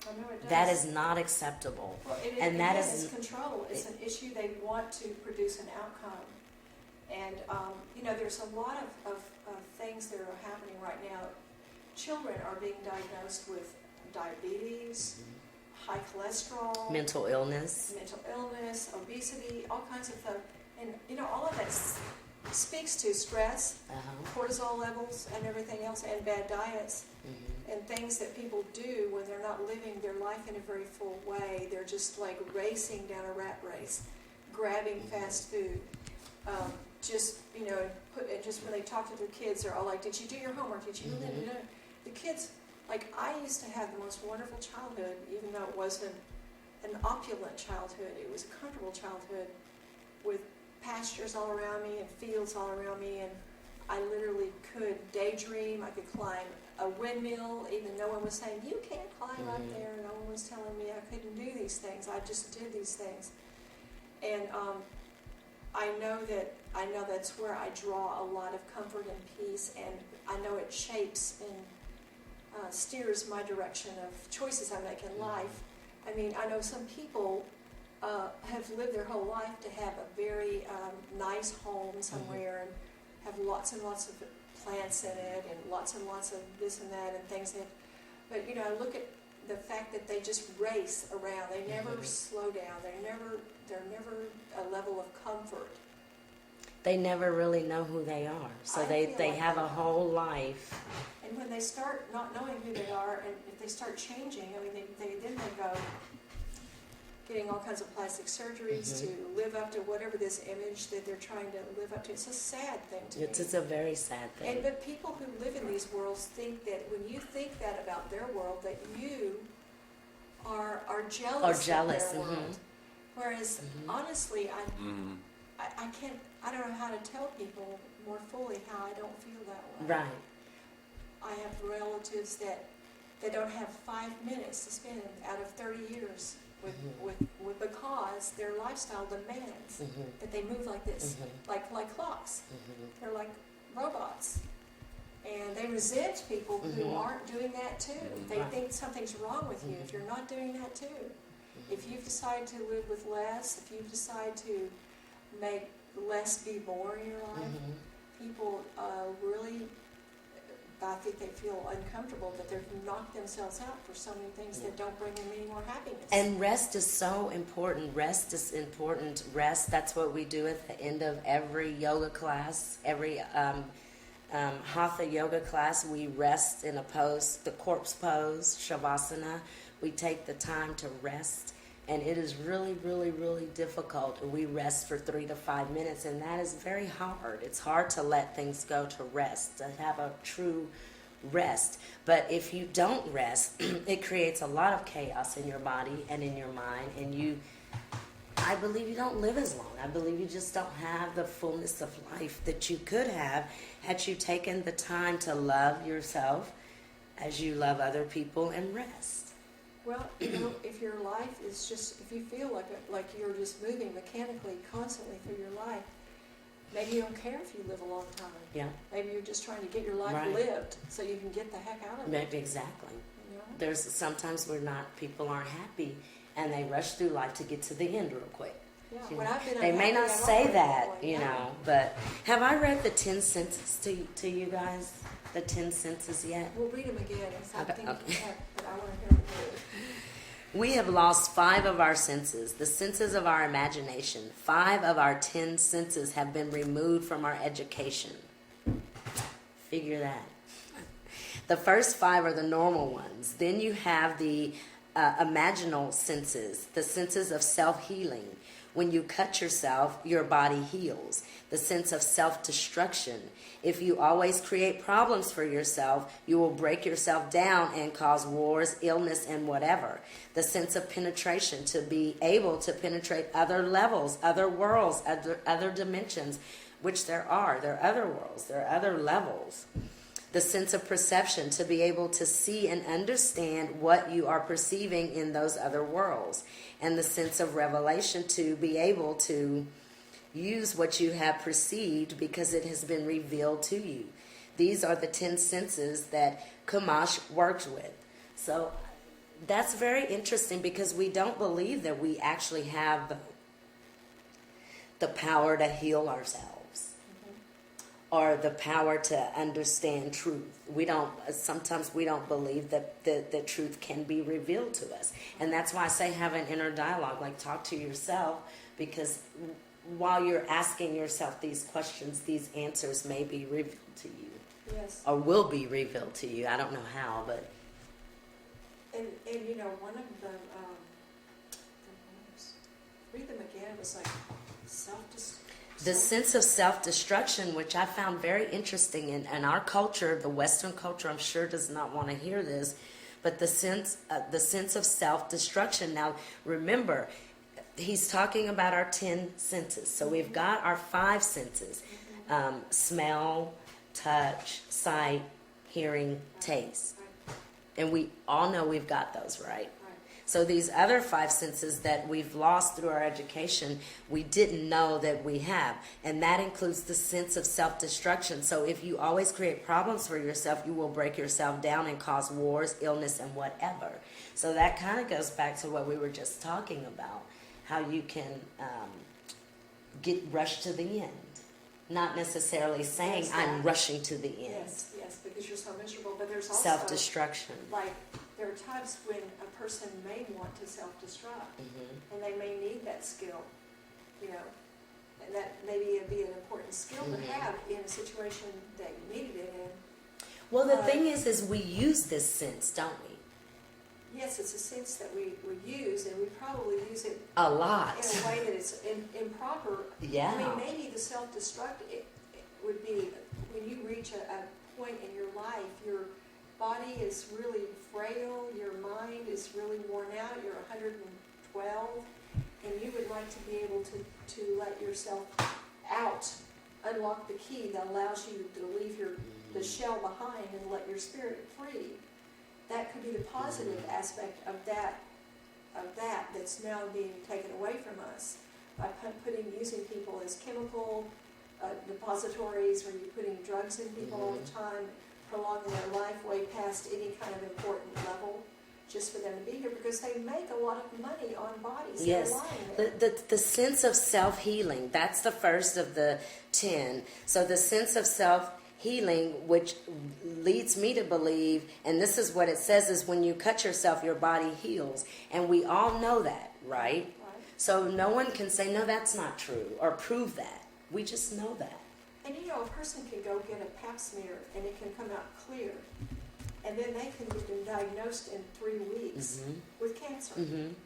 I know it does. That is not acceptable. Well, and that is it's control. It's an issue. They want to produce an outcome. And, there's a lot of things that are happening right now. Children are being diagnosed with diabetes, high cholesterol, mental illness, obesity, all kinds of stuff. And, all of that speaks to stress, cortisol levels, and everything else, and bad diets, and things that people do when they're not living their life in a very full way. They're just like racing down a rat race, grabbing fast food. Just when they talk to their kids, they're all like, "Did you do your homework? Did you?" The kids, like, I used to have the most wonderful childhood, even though it wasn't an opulent childhood. It was a comfortable childhood with pastures all around me and fields all around me, and I literally could daydream. I could climb a windmill, even no one was saying, "You can't climb up there." No one was telling me I couldn't do these things. I just did these things. And I know that's where I draw a lot of comfort and peace, and I know it shapes and steers my direction of choices I make in life. I mean, I know some people have lived their whole life to have a very nice home somewhere and have lots and lots of plants in it and lots of this and that and things that. But I look at the fact that they just race around. They never slow down. They're never a level of comfort. They never really know who they are. So they have a whole life. And when they start not knowing who they are, and if they start changing, I mean, they go getting all kinds of plastic surgeries to live up to whatever this image that they're trying to live up to. It's a sad thing to me. It's a very sad thing. But people who live in these worlds think that when you think that about their world, that you are jealous of their world. Whereas, honestly, I don't know how to tell people more fully how I don't feel that way. Right. I have relatives that don't have 5 minutes to spend out of 30 years with because their lifestyle demands that they move like this, like clocks. They're like robots. And they resent people who aren't doing that too. They think something's wrong with you if you're not doing that too. If you've decided to live with less, if you've decided to make less be more in your life, people really, I think they feel uncomfortable that they've knocked themselves out for so many things that don't bring them any more happiness. And rest is so important. Rest is important. Rest, that's what we do at the end of every yoga class, every Hatha yoga class, we rest in a pose, the corpse pose, Shavasana. We take the time to rest, and it is really, really, really difficult. We rest for 3 to 5 minutes, and that is very hard. It's hard to let things go, to rest, to have a true rest. But if you don't rest, it creates a lot of chaos in your body and in your mind, and I believe you don't live as long. I believe you just don't have the fullness of life that you could have had you taken the time to love yourself as you love other people and rest. Well, if your life is just, if you feel like you're just moving mechanically constantly through your life, maybe you don't care if you live a long time. Yeah. Maybe you're just trying to get your life Right. lived so you can get the heck out of it. Exactly. You know? There's sometimes people aren't happy, and they rush through life to get to the end real quick. Yeah, You when know, I've been they may unhappy, not I've say always that, been you like, know, but have I read the 10 senses to you guys? The 10 senses yet? We'll read them again. I Okay, think, okay. but I want to hear them. We have lost 5 of our senses, the senses of our imagination. 5 of our 10 senses have been removed from our education. Figure that. The first 5 are the normal ones. Then you have the imaginal senses, the senses of self-healing. When you cut yourself, your body heals. The sense of self-destruction. If you always create problems for yourself, you will break yourself down and cause wars, illness, and whatever. The sense of penetration, to be able to penetrate other levels, other worlds, other dimensions, which there are. There are other worlds. There are other levels. The sense of perception, to be able to see and understand what you are perceiving in those other worlds. And the sense of revelation, to be able to use what you have perceived because it has been revealed to you. These are the 10 senses that Kamash works with. So that's very interesting, because we don't believe that we actually have the power to heal ourselves, or the power to understand truth. Sometimes we don't believe that the truth can be revealed to us. And that's why I say have an inner dialogue, like talk to yourself, because while you're asking yourself these questions, these answers may be revealed to you. Yes. Or will be revealed to you. I don't know how, but... And you know, one of them, read them again, it was like The sense of self-destruction, which I found very interesting in our culture, the Western culture, I'm sure does not want to hear this, but the sense of self-destruction. Now, remember, he's talking about our 10 senses. So we've got our 5 senses: smell, touch, sight, hearing, taste, and we all know we've got those, right? So these other 5 senses that we've lost through our education, we didn't know that we have. And that includes the sense of self-destruction. So if you always create problems for yourself, you will break yourself down and cause wars, illness, and whatever. So that kind of goes back to what we were just talking about, how you can get rushed to the end. Not necessarily saying, Yes, I'm rushing to the end. Yes, because you're so miserable. But there's also Self-destruction. like, there are times when a person may want to self-destruct, and they may need that skill, you know, and that maybe it'd be an important skill to have in a situation that you needed it in. Well, the thing is we use this sense, don't we? Yes, it's a sense that we use, and we probably use it A lot. in a way that it's improper. Yeah. I mean, maybe the self-destruct it would be when you reach a point in your life, your body is really frail, your mind is really worn out, you're 112, and you would like to be able to let yourself out, unlock the key that allows you to leave the shell behind and let your spirit free. That could be the positive aspect of that that's now being taken away from us by using people as chemical depositories, where you're putting drugs in people all the time, prolonging their life way past any kind of important level, just for them to be here, because they make a lot of money on bodies. Yes, that are lying there. the sense of self-healing, that's the first of the 10. So the sense of self-healing, which leads me to believe, and this is what it says, is when you cut yourself, your body heals. And we all know that, right? Right. So no one can say, no, that's not true, or prove that. We just know that. And a person can go get a pap smear and it can come out clear, and then they can be diagnosed in 3 weeks with cancer.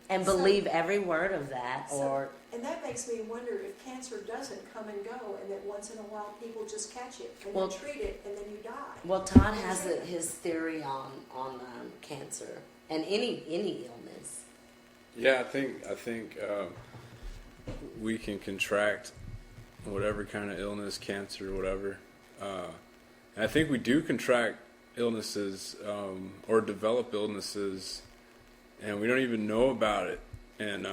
And believe every word of that, and that makes me wonder if cancer doesn't come and go, and that once in a while people just catch it and then treat it, and then you die. Well, Todd has his theory on cancer and any illness. Yeah, I think we can contract whatever kind of illness, cancer, whatever. And I think we do contract illnesses or develop illnesses, and we don't even know about it. And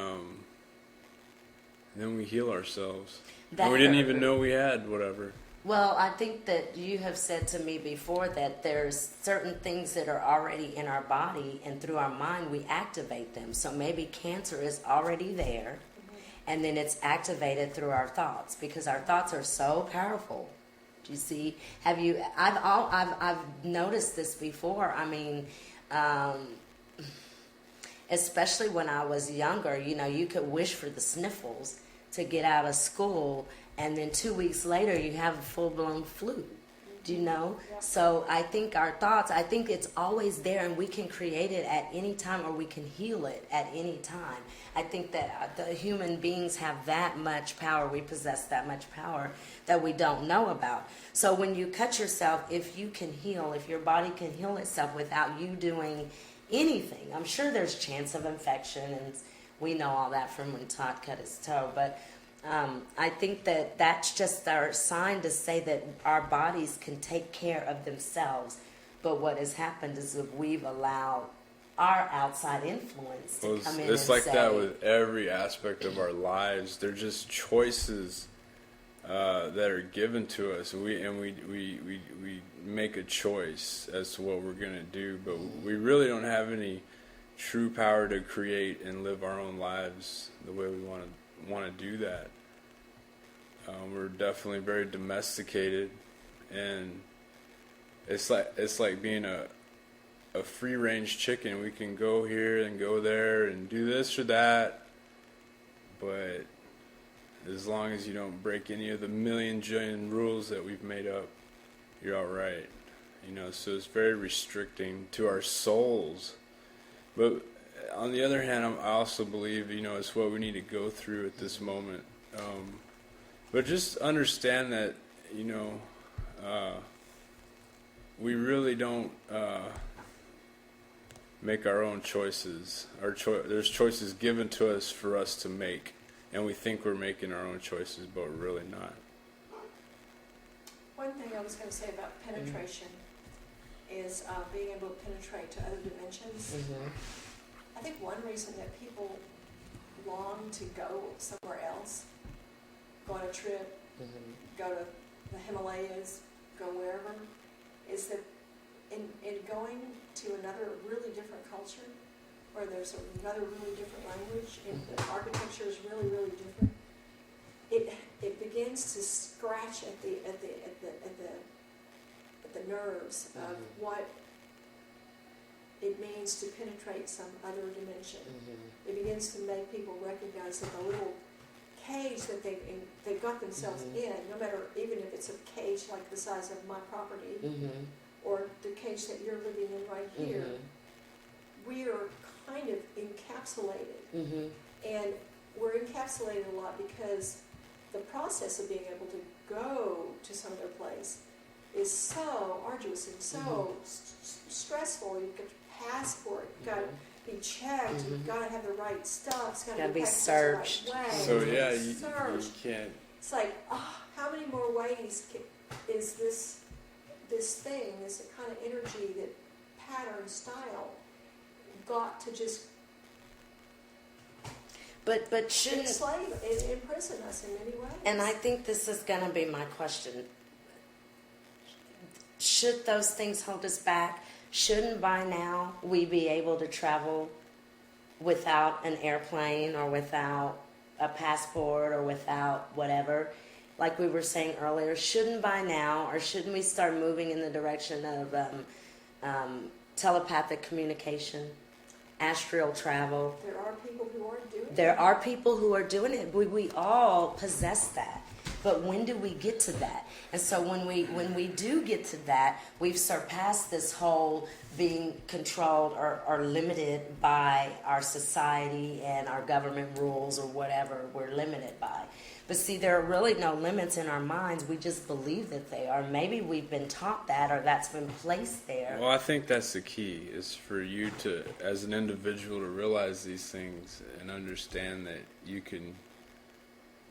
then we heal ourselves. And we didn't even know we had whatever. Well, I think that you have said to me before that there's certain things that are already in our body, and through our mind we activate them. So maybe cancer is already there, and then it's activated through our thoughts, because our thoughts are so powerful. Do you see? I've noticed this before. I mean, especially when I was younger, you could wish for the sniffles to get out of school, and then 2 weeks later you have a full-blown flu. Do you know? Yeah. So I think our thoughts, I think it's always there, and we can create it at any time, or we can heal it at any time. I think that the human beings have that much power. We possess that much power that we don't know about. So when you cut yourself, if you can heal, if your body can heal itself without you doing anything, I'm sure there's chance of infection, and we know all that from when Todd cut his toe, but I think that that's just our sign to say that our bodies can take care of themselves. But what has happened is that we've allowed our outside influence to come in. It's like that with every aspect of our lives. They're just choices that are given to us, and we make a choice as to what we're going to do. But we really don't have any true power to create and live our own lives the way we want to do that. We're definitely very domesticated, and it's like being a free range chicken. We can go here and go there and do this or that, but as long as you don't break any of the million jillion rules that we've made up, you're all right. So it's very restricting to our souls. But on the other hand, I also believe, it's what we need to go through at this moment. But just understand that, we really don't make our own choices. There's choices given to us for us to make, and we think we're making our own choices, but we're really not. One thing I was going to say about penetration is being able to penetrate to other dimensions. I think one reason that people long to go somewhere else, go on a trip, go to the Himalayas, go wherever, is that in going to another really different culture, where there's another really different language, and the architecture is really, really different, it begins to scratch at the nerves of what it means to penetrate some other dimension. It begins to make people recognize that the little cage that they've got themselves in, no matter, even if it's a cage like the size of my property, or the cage that you're living in right here, we are kind of encapsulated. And we're encapsulated a lot because the process of being able to go to some other place is so arduous and so stressful. You've got your passport, you've got to be checked, you've got to have the right stuff, it's got to be searched. The right way. So yeah, you can't. It's like, how many more ways is this thing, this kind of energy, that pattern, style, got to just but shouldn't enslave, imprison us in many ways? And I think this is going to be my question. Should those things hold us back? Shouldn't by now we be able to travel without an airplane, or without a passport, or without whatever? Like we were saying earlier, shouldn't by now, or shouldn't we start moving in the direction of telepathic communication, astral travel? There are people who are doing it. There are people who are doing it. We all possess that. But when do we get to that? And so when we do get to that, we've surpassed this whole being controlled or limited by our society and our government rules or whatever we're limited by. But see, there are really no limits in our minds. We just believe that they are. Maybe we've been taught that, or that's been placed there. Well, I think that's the key, is for you to, as an individual, to realize these things and understand that you can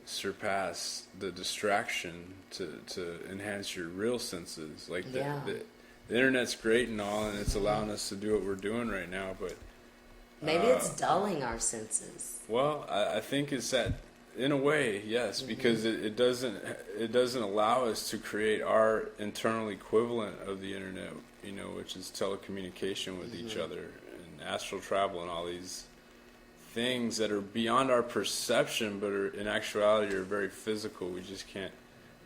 surpass the distraction to enhance your real senses. Like the internet's great and all, and it's allowing us to do what we're doing right now, but maybe it's dulling our senses. Well, I think it's that, in a way, yes, because it doesn't allow us to create our internal equivalent of the internet, which is telecommunication with each other and astral travel and all these things that are beyond our perception, but in actuality are very physical. We just can't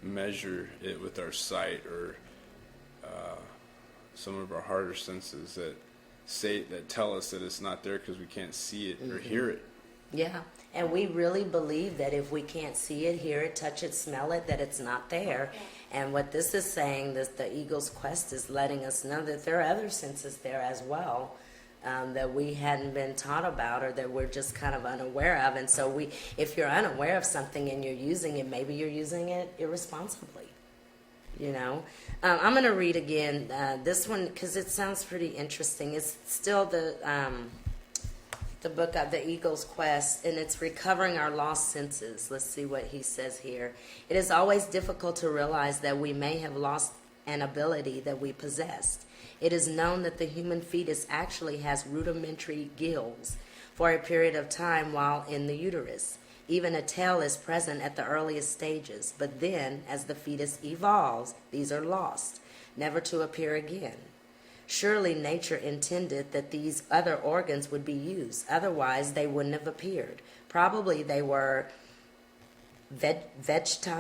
measure it with our sight or some of our harder senses that tell us that it's not there because we can't see it or hear it. Yeah, and we really believe that if we can't see it, hear it, touch it, smell it, that it's not there. And what this is saying, the Eagle's Quest is letting us know that there are other senses there as well, that we hadn't been taught about or that we're just kind of unaware of. And so if you're unaware of something and you're using it, maybe you're using it irresponsibly. I'm going to read again this one because it sounds pretty interesting. It's still the book of the Eagle's Quest, and it's recovering our lost senses. Let's see what he says here. It is always difficult to realize that we may have lost an ability that we possessed. It is known that the human fetus actually has rudimentary gills for a period of time while in the uterus. Even a tail is present at the earliest stages, but then, as the fetus evolves, these are lost, never to appear again. Surely nature intended that these other organs would be used, otherwise they wouldn't have appeared. Probably they were vestiges.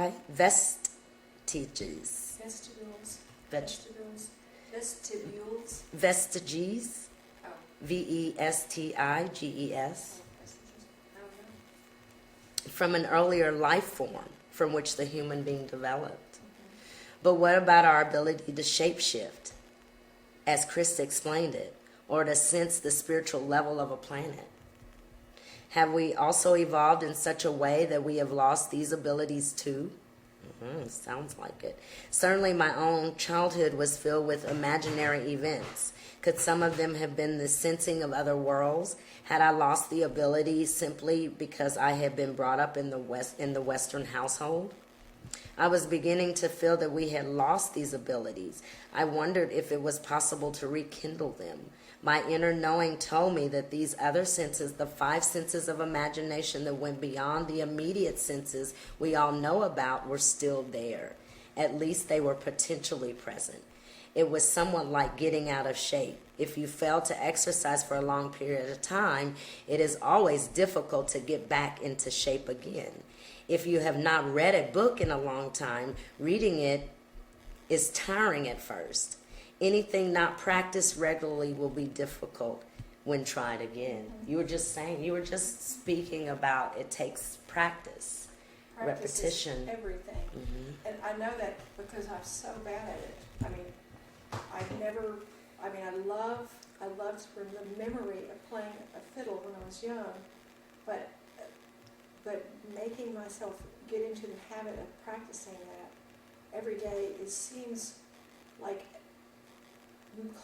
Vestiges. Oh. Vestiges. From an earlier life form from which the human being developed. But what about our ability to shapeshift, as Chris explained it, or to sense the spiritual level of a planet? Have we also evolved in such a way that we have lost these abilities too? Sounds like it. Certainly my own childhood was filled with imaginary events. Could some of them have been the sensing of other worlds? Had I lost the ability simply because I had been brought up in the Western household? I was beginning to feel that we had lost these abilities. I wondered if it was possible to rekindle them. My inner knowing told me that these other senses, the 5 senses of imagination that went beyond the immediate senses we all know about, were still there. At least they were potentially present. It was somewhat like getting out of shape. If you fail to exercise for a long period of time, it is always difficult to get back into shape again. If you have not read a book in a long time, reading it is tiring at first. Anything not practiced regularly will be difficult when tried again. You were just speaking about it takes practice repetition. Everything. And I know that because I'm so bad at it. I loved the memory of playing a fiddle when I was young, but making myself get into the habit of practicing that every day, it seems like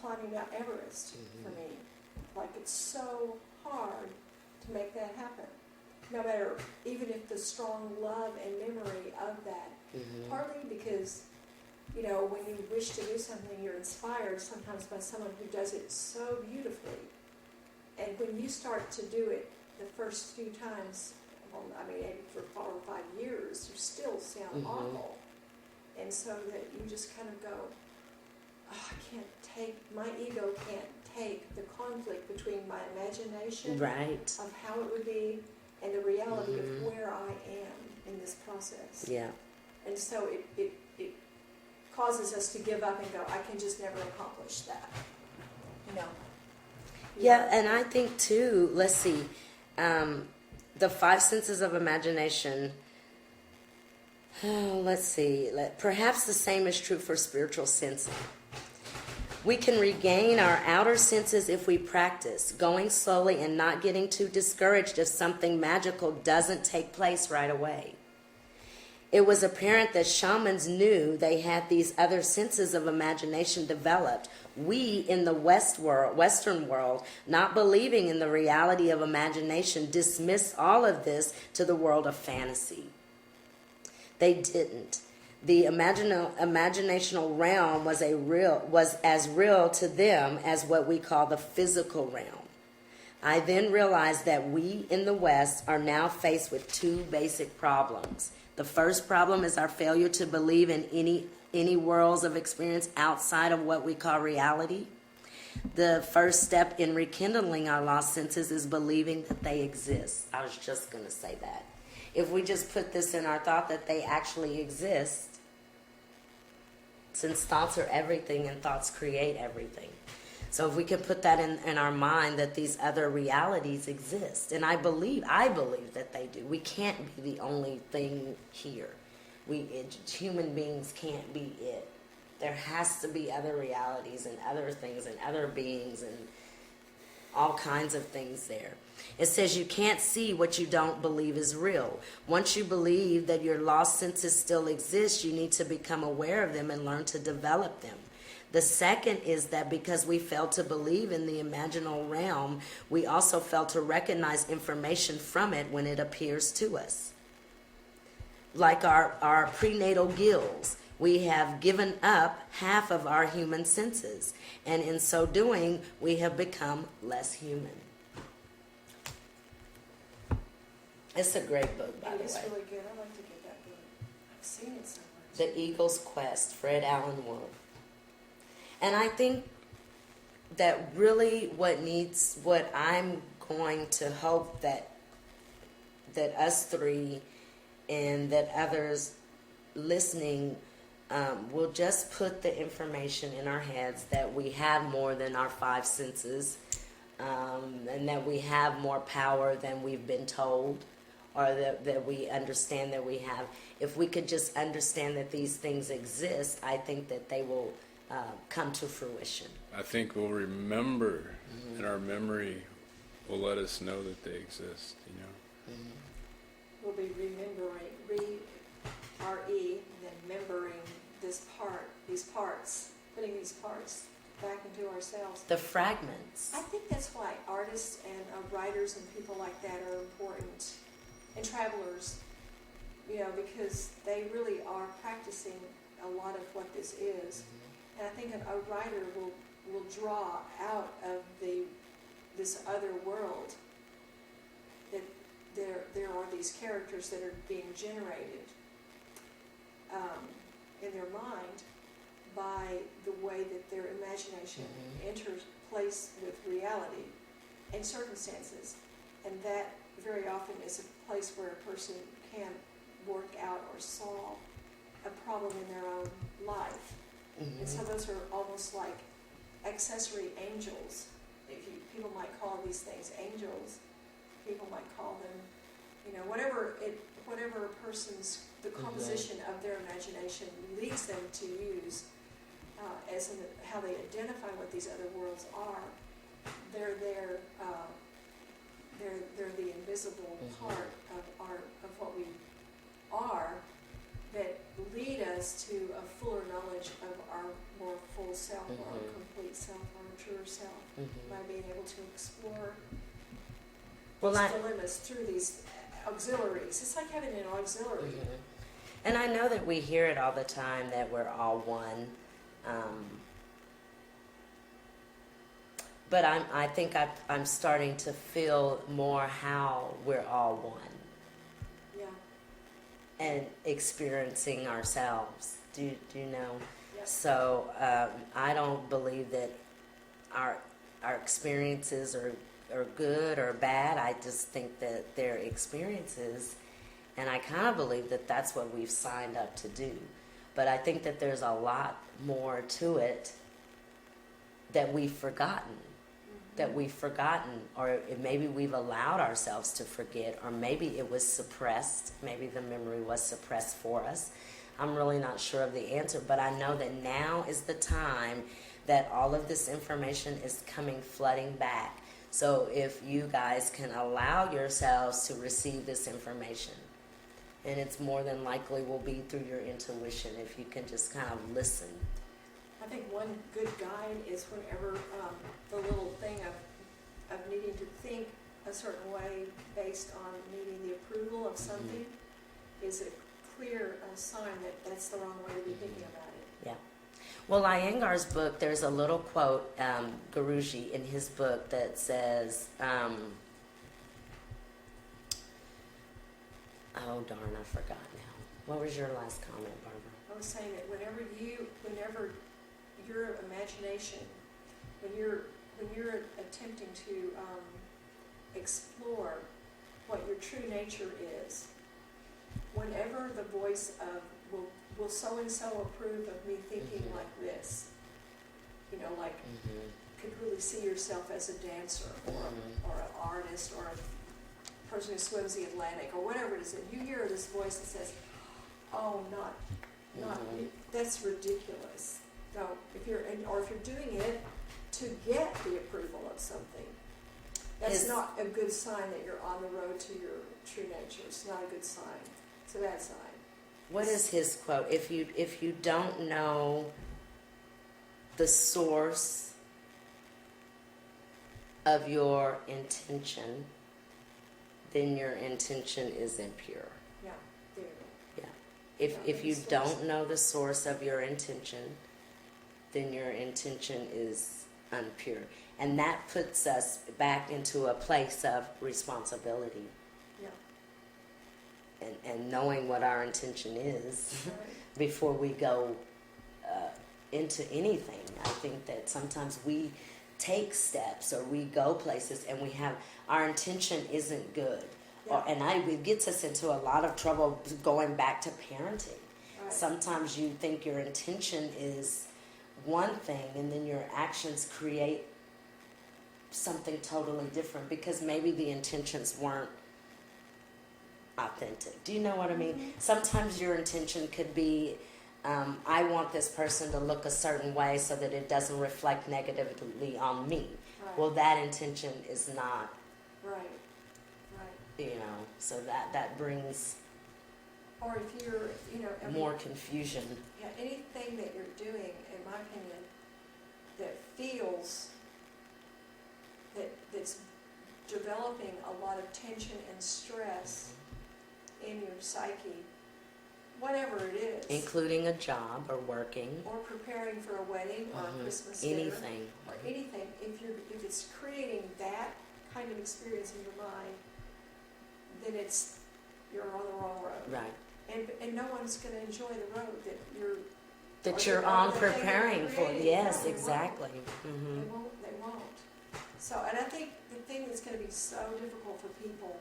climbing Mount Everest for me. Like, it's so hard to make that happen. No matter, even if the strong love and memory of that, partly because, when you wish to do something, you're inspired sometimes by someone who does it so beautifully. And when you start to do it the first few times, for 4 or 5 years, you still sound awful. And so that you just kind of go, my ego can't take the conflict between my imagination of how it would be and the reality of where I am in this process. Yeah. And so it causes us to give up and go, I can just never accomplish that. Yeah, and I think too, let's see, the 5 senses of imagination Oh, let's see. Perhaps the same is true for spiritual sensing. We can regain our outer senses if we practice, going slowly and not getting too discouraged if something magical doesn't take place right away. It was apparent that shamans knew they had these other senses of imagination developed. We in the Western world, not believing in the reality of imagination, dismissed all of this to the world of fantasy. They didn't. The imaginational realm was as real to them as what we call the physical realm. I then realized that we in the West are now faced with two basic problems. The first problem is our failure to believe in any worlds of experience outside of what we call reality. The first step in rekindling our lost senses is believing that they exist. I was just going to say that. If we just put this in our thought that they actually exist, since thoughts are everything and thoughts create everything. So if we can put that in our mind that these other realities exist, and I believe that they do. We can't be the only thing here. Human beings can't be it. There has to be other realities and other things and other beings and all kinds of things there. It says you can't see what you don't believe is real. Once you believe that your lost senses still exist, you need to become aware of them and learn to develop them. The second is that because we fail to believe in the imaginal realm, we also fail to recognize information from it when it appears to us. Like our prenatal gills, we have given up half of our human senses, and in so doing, we have become less human. It's a great book, by the way. It's really good. I'd like to get that book. I've seen it somewhere. The Eagle's Quest, Fred Allen Wolf. And I think that really what I'm going to hope that us three and that others listening will just put the information in our heads that we have more than our five senses, and that we have more power than we've been told, or that we understand that we have. If we could just understand that these things exist, I think that they will come to fruition. I think we'll remember, and our memory will let us know that they exist, you know. We'll be remembering, R-E, and then remembering these parts, putting these parts back into ourselves. The fragments. I think that's why artists and writers and people like that are important, and travelers, you know, because they really are practicing a lot of what this is. And I think a writer will draw out of this other world that there are these characters that are being generated in their mind by the way that their imagination enters place with reality and circumstances. And that very often is a place where a person can work out or solve a problem in their own life. And so those are almost like accessory angels. People might call these things angels. People might call them, you know, whatever a person's, the composition of their imagination leads them to use as how they identify what these other worlds are. They're the invisible part of what we are, that lead us to a fuller knowledge of our more full self, or our complete self, or our truer self, by being able to explore these dilemmas through these auxiliaries. It's like having an auxiliary. And I know that we hear it all the time that we're all one. But I think I'm starting to feel more how we're all one. And experiencing ourselves. Do you know? Yep. So I don't believe that our experiences are good or bad. I just think that they're experiences, and I kind of believe that that's what we've signed up to do. But I think that there's a lot more to it that we've forgotten. that we've forgotten, or maybe we've allowed ourselves to forget, or maybe it was suppressed. Maybe the memory was suppressed for us. I'm really not sure of the answer, but I know that now is the time that all of this information is coming flooding back. So if you guys can allow yourselves to receive this information, and it's more than likely will be through your intuition if you can just kind of listen. I think one good guide is whenever the little thing of needing to think a certain way based on needing the approval of something is a clear sign that that's the wrong way to be thinking about it. Yeah. Well, Iyengar's book, there's a little quote, Guruji, in his book that says, oh darn, I forgot now. What was your last comment, Barbara? I was saying that whenever your imagination, when you're attempting to explore what your true nature is, whenever the voice of will so and so approve of me thinking like this, like could really see yourself as a dancer or an artist or a person who swims the Atlantic or whatever it is, and you hear this voice that says, "Oh, not that's ridiculous." No, if you're doing it to get the approval of something, that's not a good sign that you're on the road to your true nature. It's not a good sign. It's a bad sign. What is his quote? If you don't know the source of your intention, then your intention is impure. Yeah, there you go. Yeah. If you don't know the source of your intention, then your intention is impure. And that puts us back into a place of responsibility. Yeah. And knowing what our intention is Right. before we go into anything. I think that sometimes we take steps or we go places and our intention isn't good. Yeah. It gets us into a lot of trouble going back to parenting. Right. Sometimes you think your intention is one thing and then your actions create something totally different because maybe the intentions weren't authentic. Do you know what I mean? Mm-hmm. Sometimes your intention could be, I want this person to look a certain way so that it doesn't reflect negatively on me. Right. Well, that intention is not, Right. so that brings Or if you're, more confusion. Yeah, anything that you're doing, in my opinion, that feels that's developing a lot of tension and stress in your psyche, whatever it is. Including a job or working. Or preparing for a wedding or a Christmas anything. dinner. Or anything. If it's creating that kind of experience in your mind, then you're on the wrong road. Right. And no one's going to enjoy the road That you're on that they're preparing for. creating. Yes, No, exactly. They won't. So, and I think the thing that's going to be so difficult for people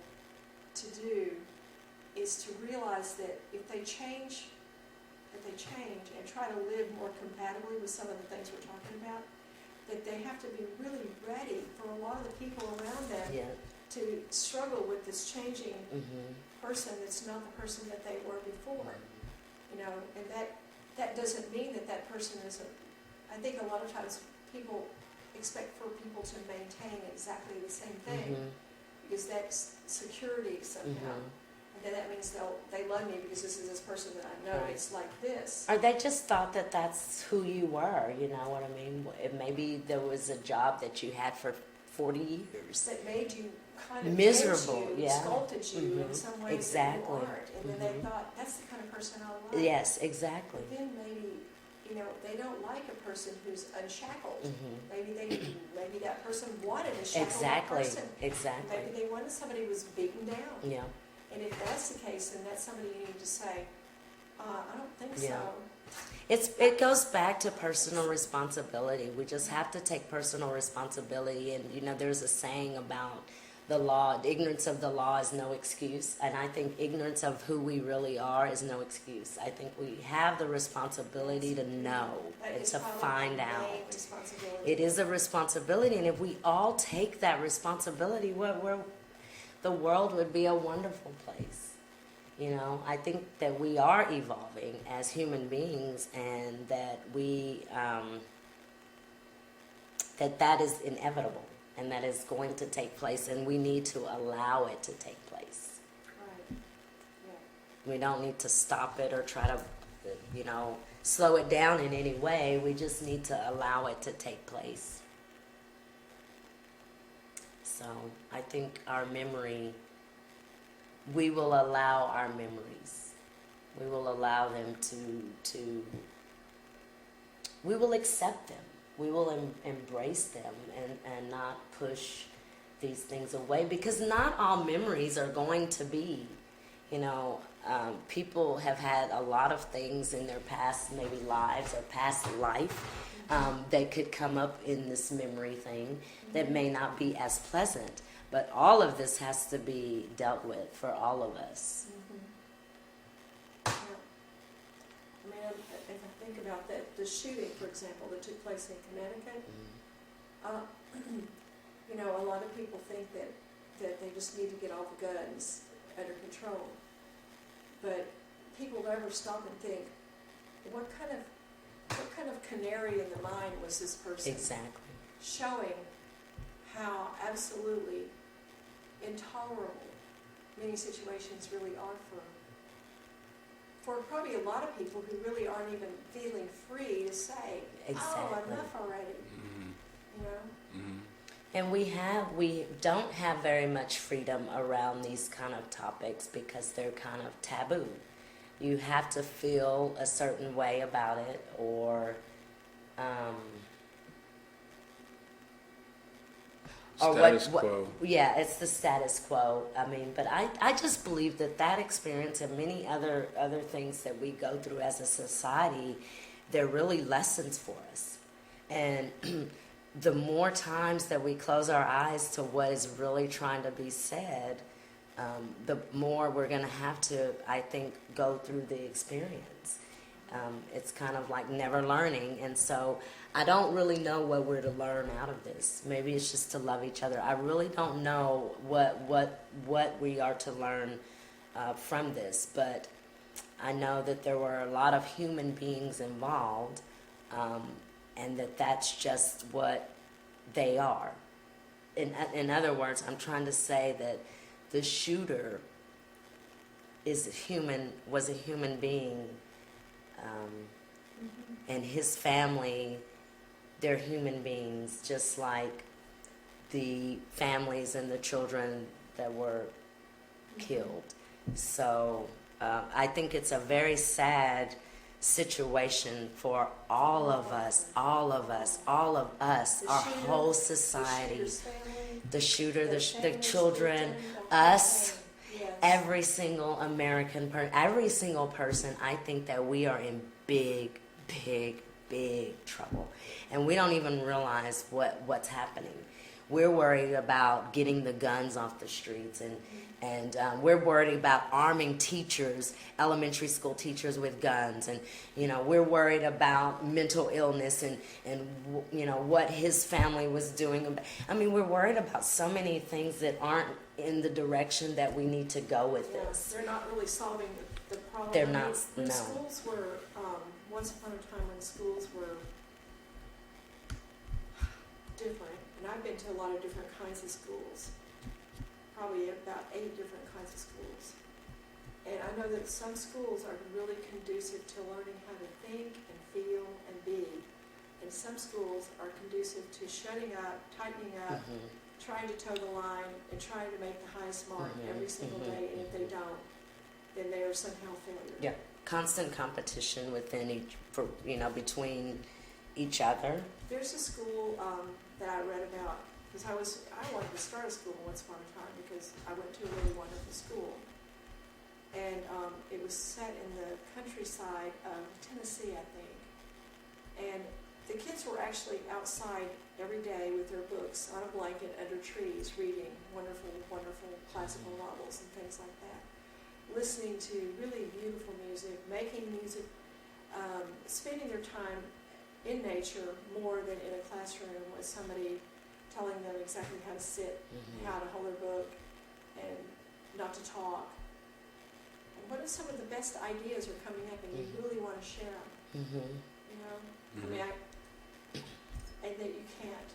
to do is to realize that if they change and try to live more compatibly with some of the things we're talking about, that they have to be really ready for a lot of the people around them Yeah. to struggle with this changing person that's not the person that they were before. And that doesn't mean that person isn't. I think a lot of times people expect for people to maintain exactly the same thing because that's security somehow. And then that means they love me because this is this person that I know. Right. It's like this. Or they just thought that that's who you were, you know what I mean? Maybe there was a job that you had for 40 years. That made you kind of miserable, bent you, yeah. sculpted you in some ways Exactly. that you aren't. And then they thought, that's the kind of person I like. Yes, exactly. But then maybe, they don't like a person who's unshackled. Maybe that person wanted a shackled person. Exactly. Maybe they wanted somebody who was beaten down. Yeah. And if that's the case, then that's somebody you need to say, I don't think Yeah. so. It goes back to personal responsibility. We just have to take personal responsibility. And, there's a saying about the law, ignorance of the law is no excuse, and I think ignorance of who we really are is no excuse. I think we have the responsibility to know and to find out. It is a responsibility, and if we all take that responsibility, the world would be a wonderful place. You know, I think that we are evolving as human beings, and that that is inevitable, and that is going to take place, and we need to allow it to take place. Right. Yeah. We don't need to stop it or try to, slow it down in any way. We just need to allow it to take place. So I think our memory, we will allow our memories. We will allow them we will accept them. We will embrace them and not push these things away, because not all memories are going to be, people have had a lot of things in their past, maybe lives or past life, that could come up in this memory thing that may not be as pleasant. But all of this has to be dealt with for all of us. Yeah. I mean, if I think about the shooting, for example, that took place in Connecticut, a lot of people think that they just need to get all the guns under control. But people never stop and think, what kind of canary in the mine was this person? Exactly. Showing how absolutely intolerable many situations really are for probably a lot of people who really aren't even feeling free to say, Exactly. oh, enough already. Mm-hmm. And we don't have very much freedom around these kind of topics because they're kind of taboo. You have to feel a certain way about it, or Status quo. Yeah, it's the status quo. I mean, but I just believe that experience and many other things that we go through as a society, they're really lessons for us. And the more times that we close our eyes to what is really trying to be said, the more we're going to have to, I think, go through the experience. It's kind of like never learning, and so I don't really know what we're to learn out of this. Maybe it's just to love each other. I really don't know what we are to learn from this, but I know that there were a lot of human beings involved, and that's just what they are. In other words, I'm trying to say that the shooter was a human being, and his family, they're human beings, just like the families and the children that were killed. So I think it's a very sad situation for all of us, our whole society, the shooter, the children, us, every single American person, every single person. I think that we are in big trouble, and we don't even realize what's happening. We're worried about getting the guns off the streets, and we're worried about arming teachers, elementary school teachers, with guns, and we're worried about mental illness and what his family was doing. I mean, we're worried about so many things that aren't in the direction that we need to go with this. They're not really solving the problem. They're not. When No. schools were once upon a time when schools were different, and I've been to a lot of different kinds of schools, probably about 8 different kinds of schools. And I know that some schools are really conducive to learning how to think and feel and be. And some schools are conducive to shutting up, tightening up, trying to toe the line, and trying to make the highest mark every single day. And if they don't, then they are somehow failure. Yeah, constant competition within between each other. There's a school that I read about, because I wanted to start a school once upon a time because I went to a really wonderful school. And it was set in the countryside of Tennessee, I think. And the kids were actually outside every day with their books on a blanket under trees, reading wonderful, wonderful classical novels and things like that, listening to really beautiful music, making music, spending their time in nature more than in a classroom with somebody telling them exactly how to sit, how to hold their book, and not to talk. And what if some of the best ideas are coming up and you really want to share them? You know? I mean, and that you can't.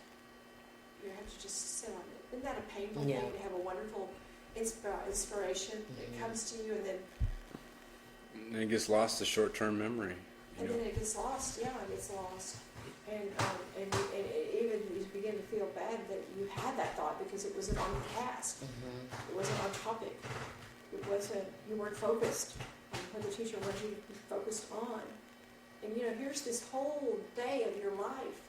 You have to just sit on it. Isn't that a painful thing to have a wonderful inspiration that comes to you and then... And it gets lost to short-term memory. And then it gets lost, it gets lost. And even you begin to feel bad that you had that thought because it wasn't on task. It wasn't on topic. It wasn't, you weren't focused on what the teacher wanted you to be focused on. And you know, here's this whole day of your life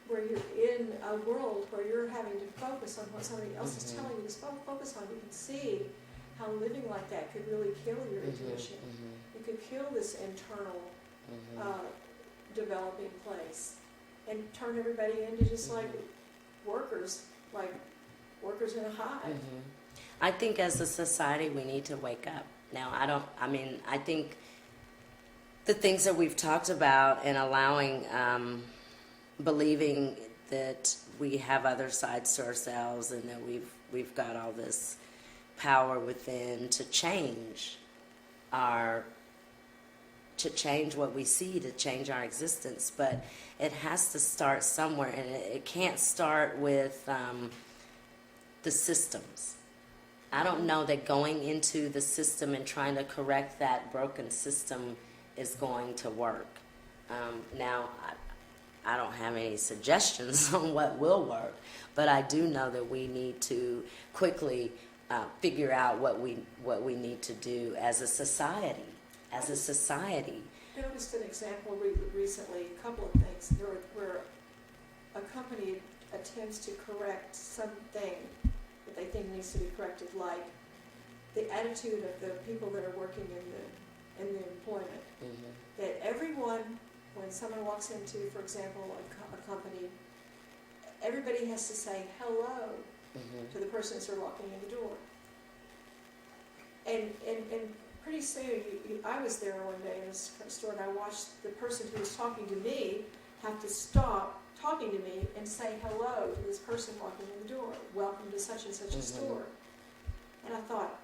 where you're in a world where you're having to focus on what somebody else is telling you to focus on. You can see how living like that could really kill your intuition. It could kill this internal developing place and turn everybody into just like workers in a hive. I think as a society we need to wake up. Now, I think the things that we've talked about and allowing, believing that we have other sides to ourselves and that we've got all this power within to change what we see, to change our existence, but it has to start somewhere, and it can't start with the systems. I don't know that going into the system and trying to correct that broken system is going to work. Now, I don't have any suggestions on what will work, but I do know that we need to quickly figure out what we need to do as a society. I noticed an example recently, a couple of things, where a company attempts to correct something that they think needs to be corrected, like the attitude of the people that are working in the employment. That everyone, when someone walks into, for example, a company, everybody has to say hello to the person as they're walking in the door. And pretty soon, I was there one day in a store, and I watched the person who was talking to me have to stop talking to me and say hello to this person walking in the door. Welcome to such and such a store. And I thought,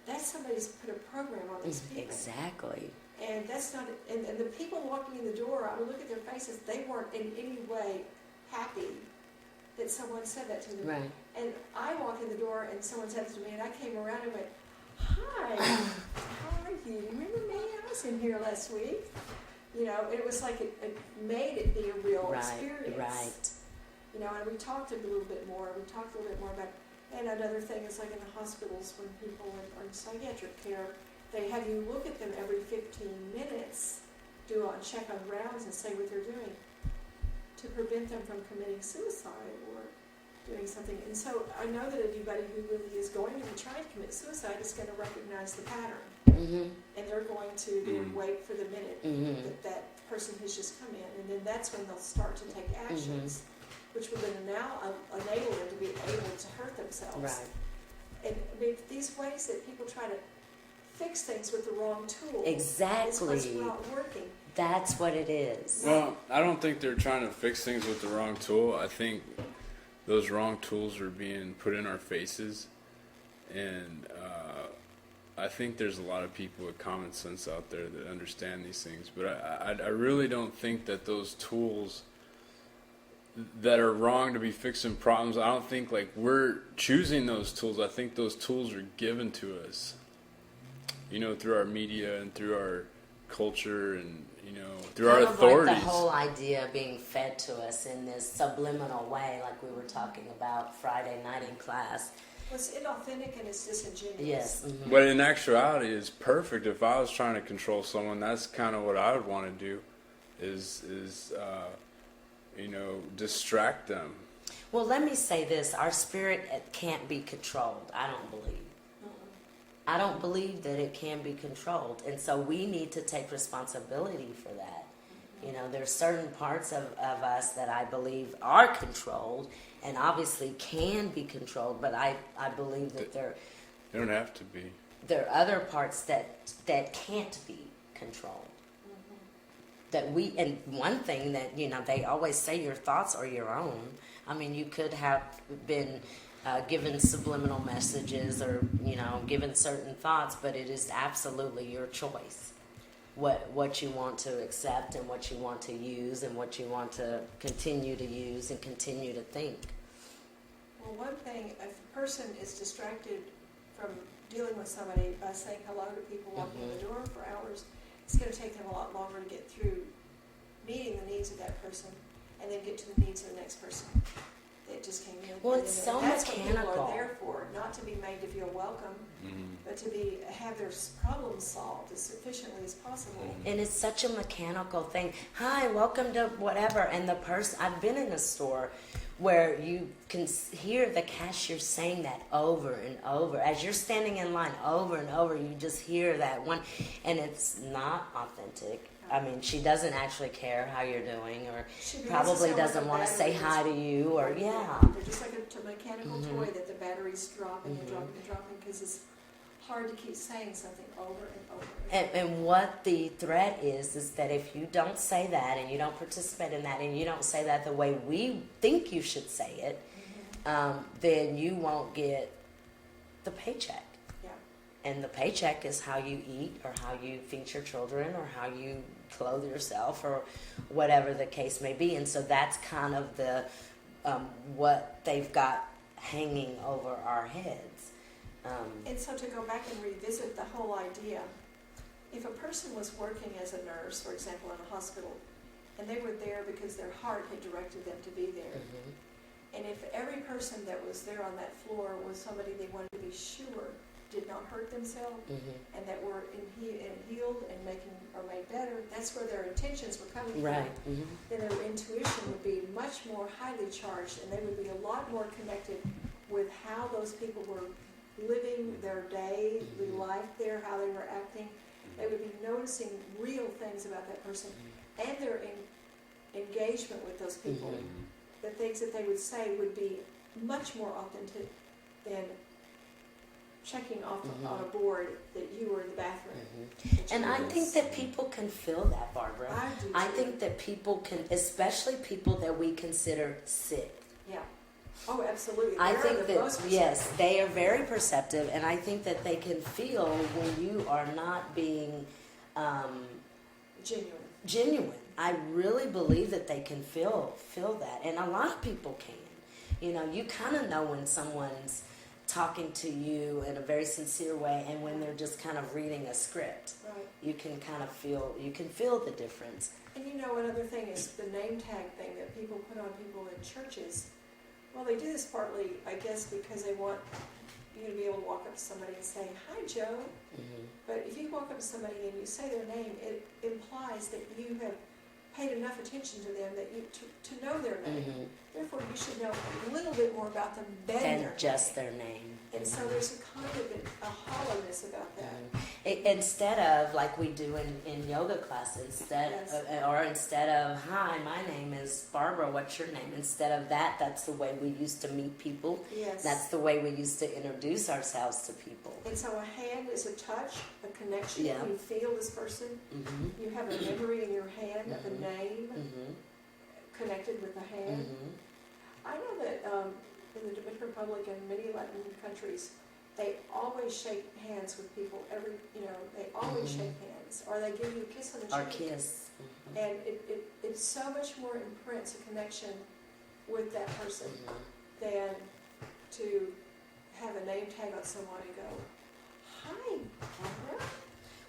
that's somebody's put a program on these people. Exactly. And that's not, and the people walking in the door, I would look at their faces, they weren't in any way happy that someone said that to them. Right. And I walked in the door and someone said it to me, and I came around and went, hi, how are you? Remember me? I was in here last week. You know, it was like it made it be a real experience. Right. You know, and we talked a little bit more. About, and another thing is like in the hospitals when people are in psychiatric care, they have you look at them every 15 minutes, do a check on rounds and say what they're doing to prevent them from committing suicide or doing something. And so I know that anybody who really is going to be trying to commit suicide is going to recognize the pattern. And they're going to then wait for the minute that person has just come in. And then that's when they'll start to take actions, which will then now enable them to be able to hurt themselves. Right. And I mean, these ways that people try to fix things with the wrong tool Exactly. is what's not working. That's what it is. Well, I don't think they're trying to fix things with the wrong tool. I think those wrong tools are being put in our faces, and I think there's a lot of people with common sense out there that understand these things, but I really don't think that those tools that are wrong to be fixing problems, I don't think like we're choosing those tools. I think those tools are given to us, you know, through our media and through our culture and, you know, through our authorities. Like the whole idea being fed to us in this subliminal way, like we were talking about Friday night in class. Well, it's inauthentic and it's disingenuous. Yes. But in actuality, it's perfect. If I was trying to control someone, that's kind of what I would want to do, is you know, distract them. Well, let me say this. Our spirit can't be controlled, I don't believe. I don't believe that it can be controlled. And so we need to take responsibility for that. You know, there's certain parts of us that I believe are controlled and obviously can be controlled, but I believe that They don't have to be. there are other parts that can't be controlled. That we, and one thing that, you know, they always say your thoughts are your own. I mean, you could have been given subliminal messages or, you know, given certain thoughts, but it is absolutely your choice. What you want to accept and what you want to use and what you want to continue to use and continue to think. Well, one thing, if a person is distracted from dealing with somebody by saying hello to people walking in the door for hours, it's going to take them a lot longer to get through meeting the needs of that person and then get to the needs of the next person that just came in. Well, And it's then so that's what mechanical. people are there for, not to be made to feel welcome, but to have their problems solved as efficiently as possible. And it's such a mechanical thing. Hi, welcome to whatever. And the person, I've been in a store where you can hear the cashier saying that over and over. As you're standing in line over and over, you just hear that one. And it's not authentic. I mean, she doesn't actually care how you're doing, or probably doesn't want to say hi to you, or yeah. They're just like a mechanical toy that the battery's dropping and dropping and dropping because it's hard to keep saying something over and over again. And what the threat is that if you don't say that and you don't participate in that and you don't say that the way we think you should say it, then you won't get the paycheck. Yeah. And the paycheck is how you eat or how you feed your children or how you clothe yourself or whatever the case may be. And so that's kind of the what they've got hanging over our heads. And so to go back and revisit the whole idea, if a person was working as a nurse, for example, in a hospital, and they were there because their heart had directed them to be there, and if every person that was there on that floor was somebody they wanted to be sure did not hurt themselves, and that were healed and made better, that's where their intentions were coming Right. from. Then their intuition would be much more highly charged, and they would be a lot more connected with how those people were living their daily life there, how they were acting. They would be noticing real things about that person and their engagement with those people. The things that they would say would be much more authentic than checking off on a board that you were in the bathroom. And I think that people can feel that, Barbara. I do I too. think that people can, especially people that we consider sick. Yeah. Oh, absolutely. I They're think the that, most yes, they are very perceptive, and I think that they can feel when you are not being genuine. genuine. I really believe that they can feel that, and a lot of people can. You know, you kind of know when someone's talking to you in a very sincere way, and when they're just kind of reading a script. Right. You can kind of feel the difference. And you know, another thing is the name tag thing that people put on people in churches. Well, they do this partly, I guess, because they want you to be able to walk up to somebody and say, "Hi, Joe." But if you walk up to somebody and you say their name, it implies that you have paid enough attention to them that you to know their name. Therefore, you should know a little bit more about them than And their just name. their name. And so there's a kind of a hollowness about that. Instead of like we do in yoga class, instead of hi, my name is Barbara, what's your name? Instead of that, that's the way we used to meet people. Yes. That's the way we used to introduce ourselves to people. And so a hand is a touch, a connection. Yeah. You feel this person. You have a memory in your hand of a name connected with the hand. I know that in the Dominican Republic and many Latin countries, they always shake hands with people. They always shake hands, or they give you a kiss on the Our cheek. kiss. And it so much more imprints a connection with that person than to have a name tag on someone and go, "Hi, Barbara."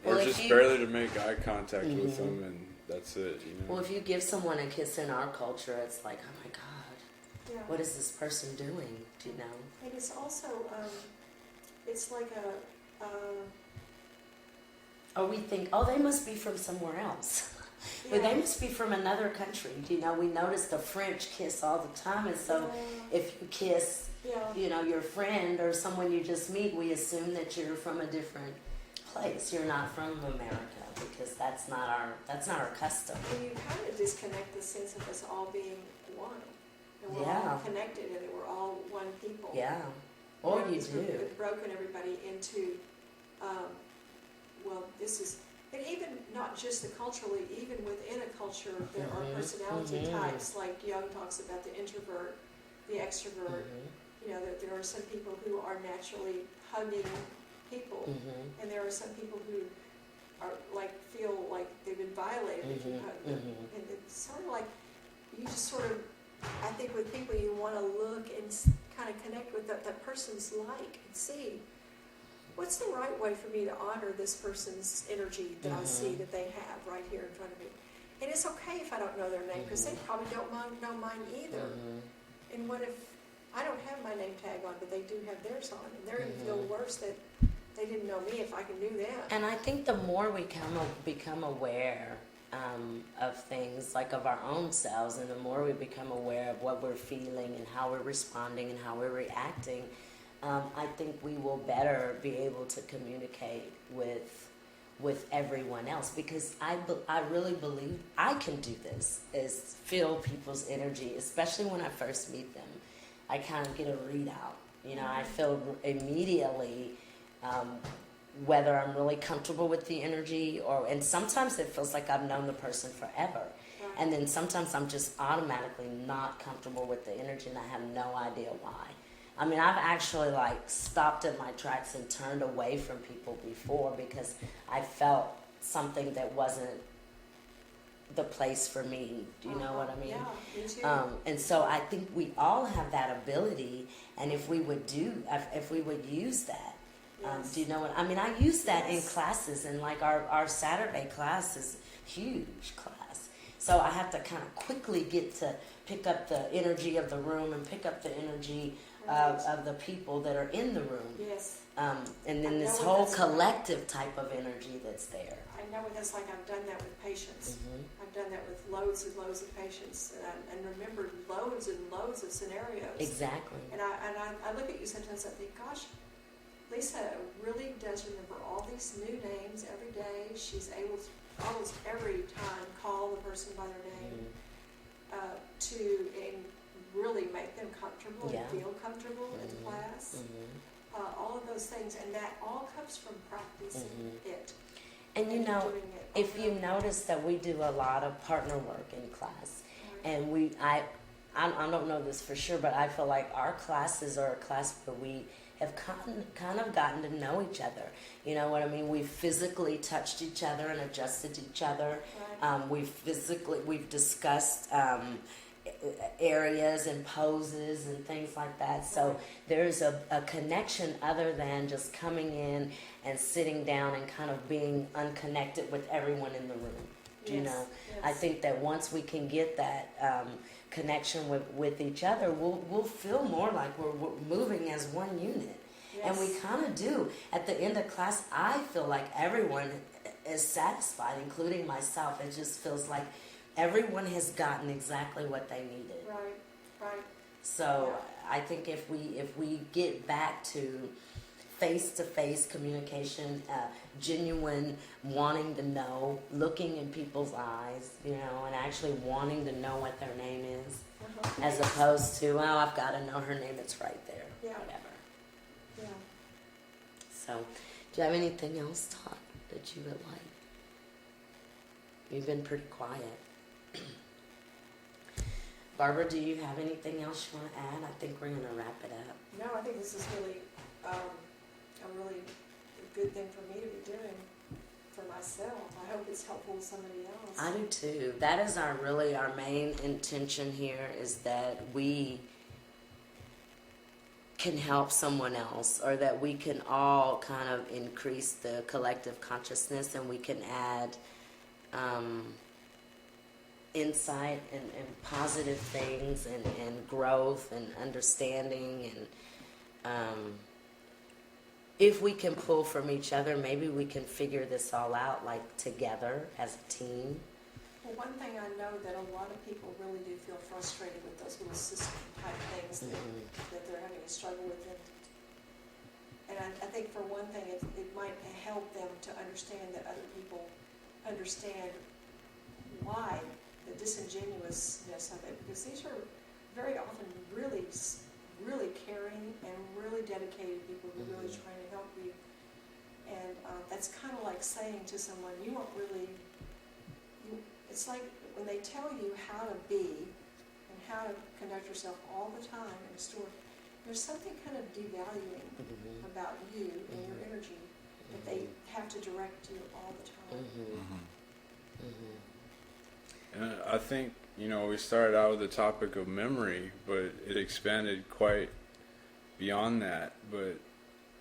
Well, Or if just you- barely to make eye contact with them, and that's it. You know. Well, if you give someone a kiss in our culture, it's like, oh my God, Yeah. what is this person doing? Do you know? And it's also, it's like Or we think, oh, they must be from somewhere else. But they must be from another country. You know, we notice the French kiss all the time, and so if you kiss, yeah. you know, your friend or someone you just meet, we assume that you're from a different place. You're not from America, because that's not our custom. And you kind of disconnect the sense of us all being one. And we're Yeah. all connected, and that we're all one people. Yeah. Or you Because do. we've broken everybody into, well, this is, and even not just the culturally, even within a culture, there are personality types, like Jung talks about the introvert, the extrovert. You know, that there are some people who are naturally hugging people, and there are some people who are like feel like they've been violated if you hug them. And it's sort of like you just sort of, I think with people you want to look and kind of connect with what that person's like and see what's the right way for me to honor this person's energy that I see that they have right here in front of me. And it's okay if I don't know their name, because they probably don't know mine either. And what if I don't have my name tag on, but they do have theirs on, and they're going to feel worse that they didn't know me if I can do that. And I think the more we become aware of things, like of our own selves, and the more we become aware of what we're feeling and how we're responding and how we're reacting, I think we will better be able to communicate with everyone else, because I really believe I can do this, is feel people's energy, especially when I first meet them. I kind of get a readout. You know, I feel immediately whether I'm really comfortable with the energy, and sometimes it feels like I've known the person forever. Right. And then sometimes I'm just automatically not comfortable with the energy, and I have no idea why. I mean, I've actually like stopped in my tracks and turned away from people before because I felt something that wasn't the place for me. Do you know what I mean? Yeah, me too. And so I think we all have that ability, and if we would use that, Yes. do you know what I mean? I use that in Yes. classes, and like our Saturday class is huge class, so I have to kind of quickly get to pick up the energy of the room and pick up the energy of the people that are in the room. Yes. And then I this know whole that's collective type of energy that's there. I know what that's like. I've done that with patients. I've done that with loads and loads of patients, and remembered loads and loads of scenarios. Exactly. And I look at you sometimes and think, gosh, Lisa really does remember all these new names every day. She's able to almost every time call the person by their name and really make them comfortable and feel comfortable in the class. All of those things, and that all comes from practicing it. And you know, doing it if over you and over. notice that we do a lot of partner work in class, and I don't know this for sure, but I feel like our classes are a class where we have kind of gotten to know each other. You know what I mean? We've physically touched each other and adjusted each other. Right. We've discussed areas and poses and things like that. So there's a connection other than just coming in and sitting down and kind of being unconnected with everyone in the room. Do you Yes, know? yes. I think that once we can get that connection with each other, we'll feel more like we're moving as one unit. Yes. And we kind of do. At the end of class, I feel like everyone is satisfied, including myself. It just feels like everyone has gotten exactly what they needed. Right. So I think if we get back to face-to-face communication, genuine wanting to know, looking in people's eyes, you know, and actually wanting to know what their name is, as opposed to, oh, I've got to know her name, it's right there, Yeah. whatever. Yeah. So, do you have anything else, Todd, that you would like? You've been pretty quiet. Barbara, do you have anything else you want to add? I think we're going to wrap it up. No, I think this is really a really good thing for me to be doing for myself. I hope it's helpful to somebody else. I do too. That is our main intention here, is that we can help someone else, or that we can all kind of increase the collective consciousness, and we can add insight and positive things and growth and understanding, and if we can pull from each other, maybe we can figure this all out, like together as a team. Well, one thing I know that a lot of people really do feel frustrated with those little system type things that they're having a struggle with. And I think for one thing, it might help them to understand that other people understand why the disingenuousness of it, because these are very often really, really caring and really dedicated people who are really trying to help you. And that's kind of like saying to someone, you don't really, it's like when they tell you how to be and how to conduct yourself all the time in a store, there's something kind of devaluing about you and your energy that they have to direct you all the time. And I think, we started out with the topic of memory, but it expanded quite beyond that. But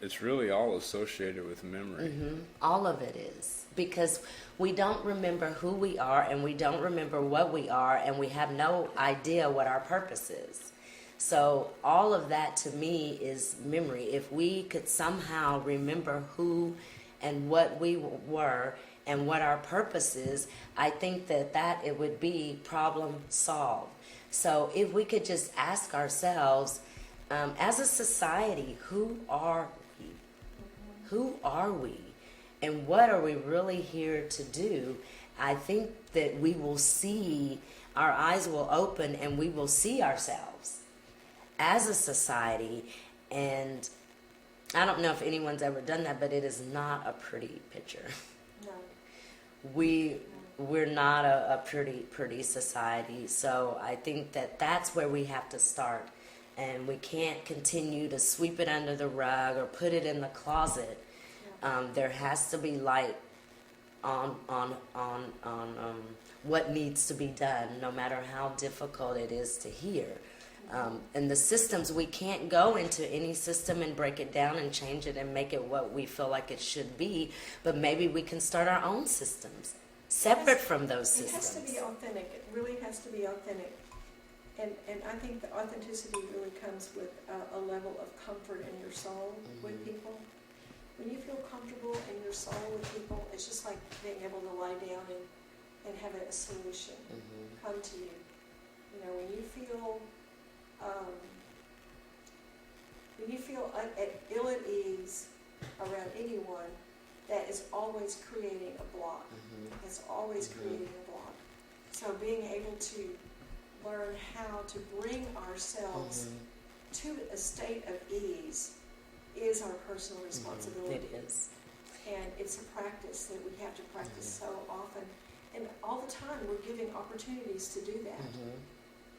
it's really all associated with memory. All of it is. Because we don't remember who we are, and we don't remember what we are, and we have no idea what our purpose is. So all of that to me is memory. If we could somehow remember who and what we were and what our purpose is, I think that it would be problem solved. So if we could just ask ourselves, as a society, who are we? Who are we? And what are we really here to do? I think that we will see, our eyes will open, and we will see ourselves as a society. And I don't know if anyone's ever done that, but it is not a pretty picture. No. We're not a pretty society. So I think that's where we have to start. And we can't continue to sweep it under the rug or put it in the closet. There has to be light on what needs to be done, no matter how difficult it is to hear. And the systems, we can't go into any system and break it down and change it and make it what we feel like it should be, but maybe we can start our own systems, separate from those systems. It has to be authentic. It really has to be authentic. And I think the authenticity really comes with a level of comfort in your soul with people. When you feel comfortable in your soul with people, it's just like being able to lie down and have a solution come to you. When you feel ill at ease around anyone, that is always creating a block. It's always creating a block. So being able to learn how to bring ourselves to a state of ease is our personal responsibility. It is. And it's a practice that we have to practice so often. And all the time we're giving opportunities to do that.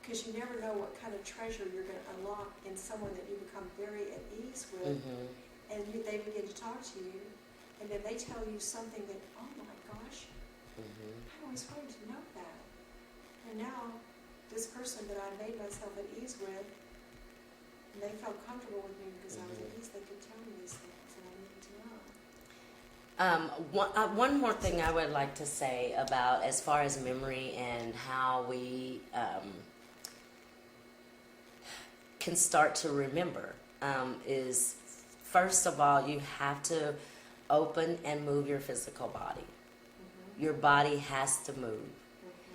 Because you never know what kind of treasure you're going to unlock in someone that you become very at ease with. And they begin to talk to you. And then they tell you something that, oh my gosh, I always wanted to know that. And now, this person that I made myself at ease with, and they felt comfortable with me because I was at ease, they could tell me these things that I needed to know. One more thing I would like to say about as far as memory and how we can start to remember is, first of all, you have to open and move your physical body. Your body has to move.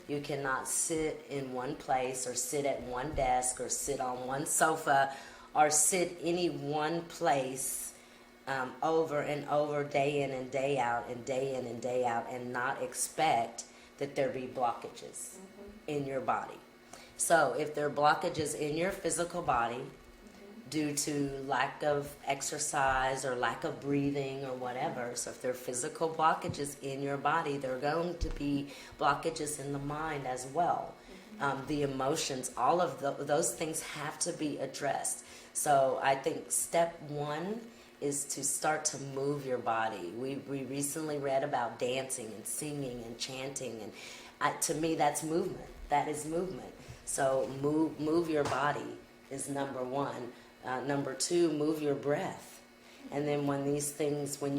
You cannot sit in one place or sit at one desk or sit on one sofa or sit any one place over and over, day in and day out and day in and day out, and not expect that there be blockages in your body. So if there are blockages in your physical body due to lack of exercise or lack of breathing or whatever, so if there are physical blockages in your body, there are going to be blockages in the mind as well. The emotions, all of those things have to be addressed. So I think step one is to start to move your body. We recently read about dancing and singing and chanting, and to me that's movement. That is movement. So move your body is number one. Number two, move your breath. And then when you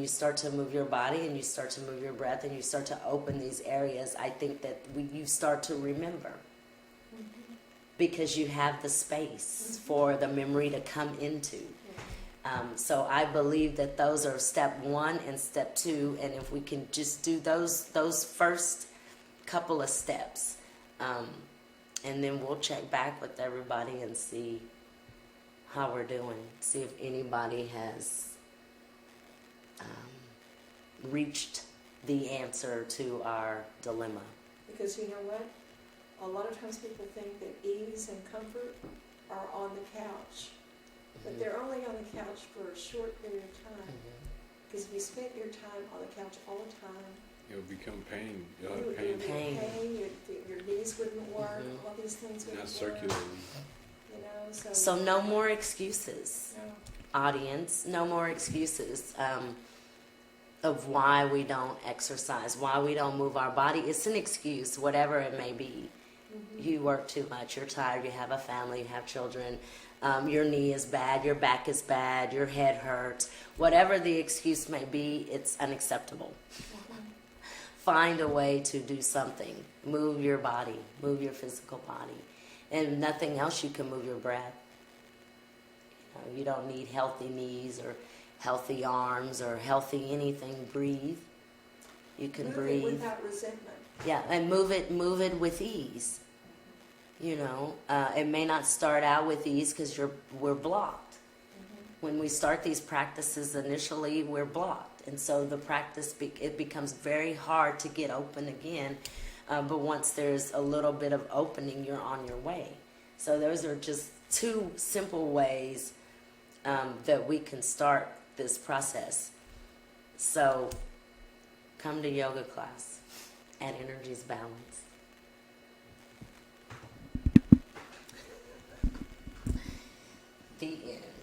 start to move your body and you start to move your breath and you start to open these areas, I think that you start to remember. Because you have the space for the memory to come into. So I believe that those are step one and step two, and if we can just do those first couple of steps, and then we'll check back with everybody and see how we're doing, see if anybody has reached the answer to our dilemma. Because you know what? A lot of times people think that ease and comfort are on the couch. But they're only on the couch for a short period of time. Because if you spent your time on the couch all the time, It'll become pain. You'll you have would pain. be in pain, your knees wouldn't work, all these things Not wouldn't work. circulating. You know, So no more excuses, no. audience. No more excuses of why we don't exercise, why we don't move our body. It's an excuse, whatever it may be. You work too much, you're tired, you have a family, you have children, your knee is bad, your back is bad, your head hurts. Whatever the excuse may be, it's unacceptable. Find a way to do something. Move your body, move your physical body. And nothing else, you can move your breath. You don't need healthy knees or healthy arms or healthy anything. Breathe. You can breathe. Move it without resentment. Yeah, and move it with ease. It may not start out with ease because we're blocked. When we start these practices initially, we're blocked, and so the practice it becomes very hard to get open again. But once there's a little bit of opening, you're on your way. So those are just two simple ways that we can start this process. So come to yoga class at Energy's Balance. The end.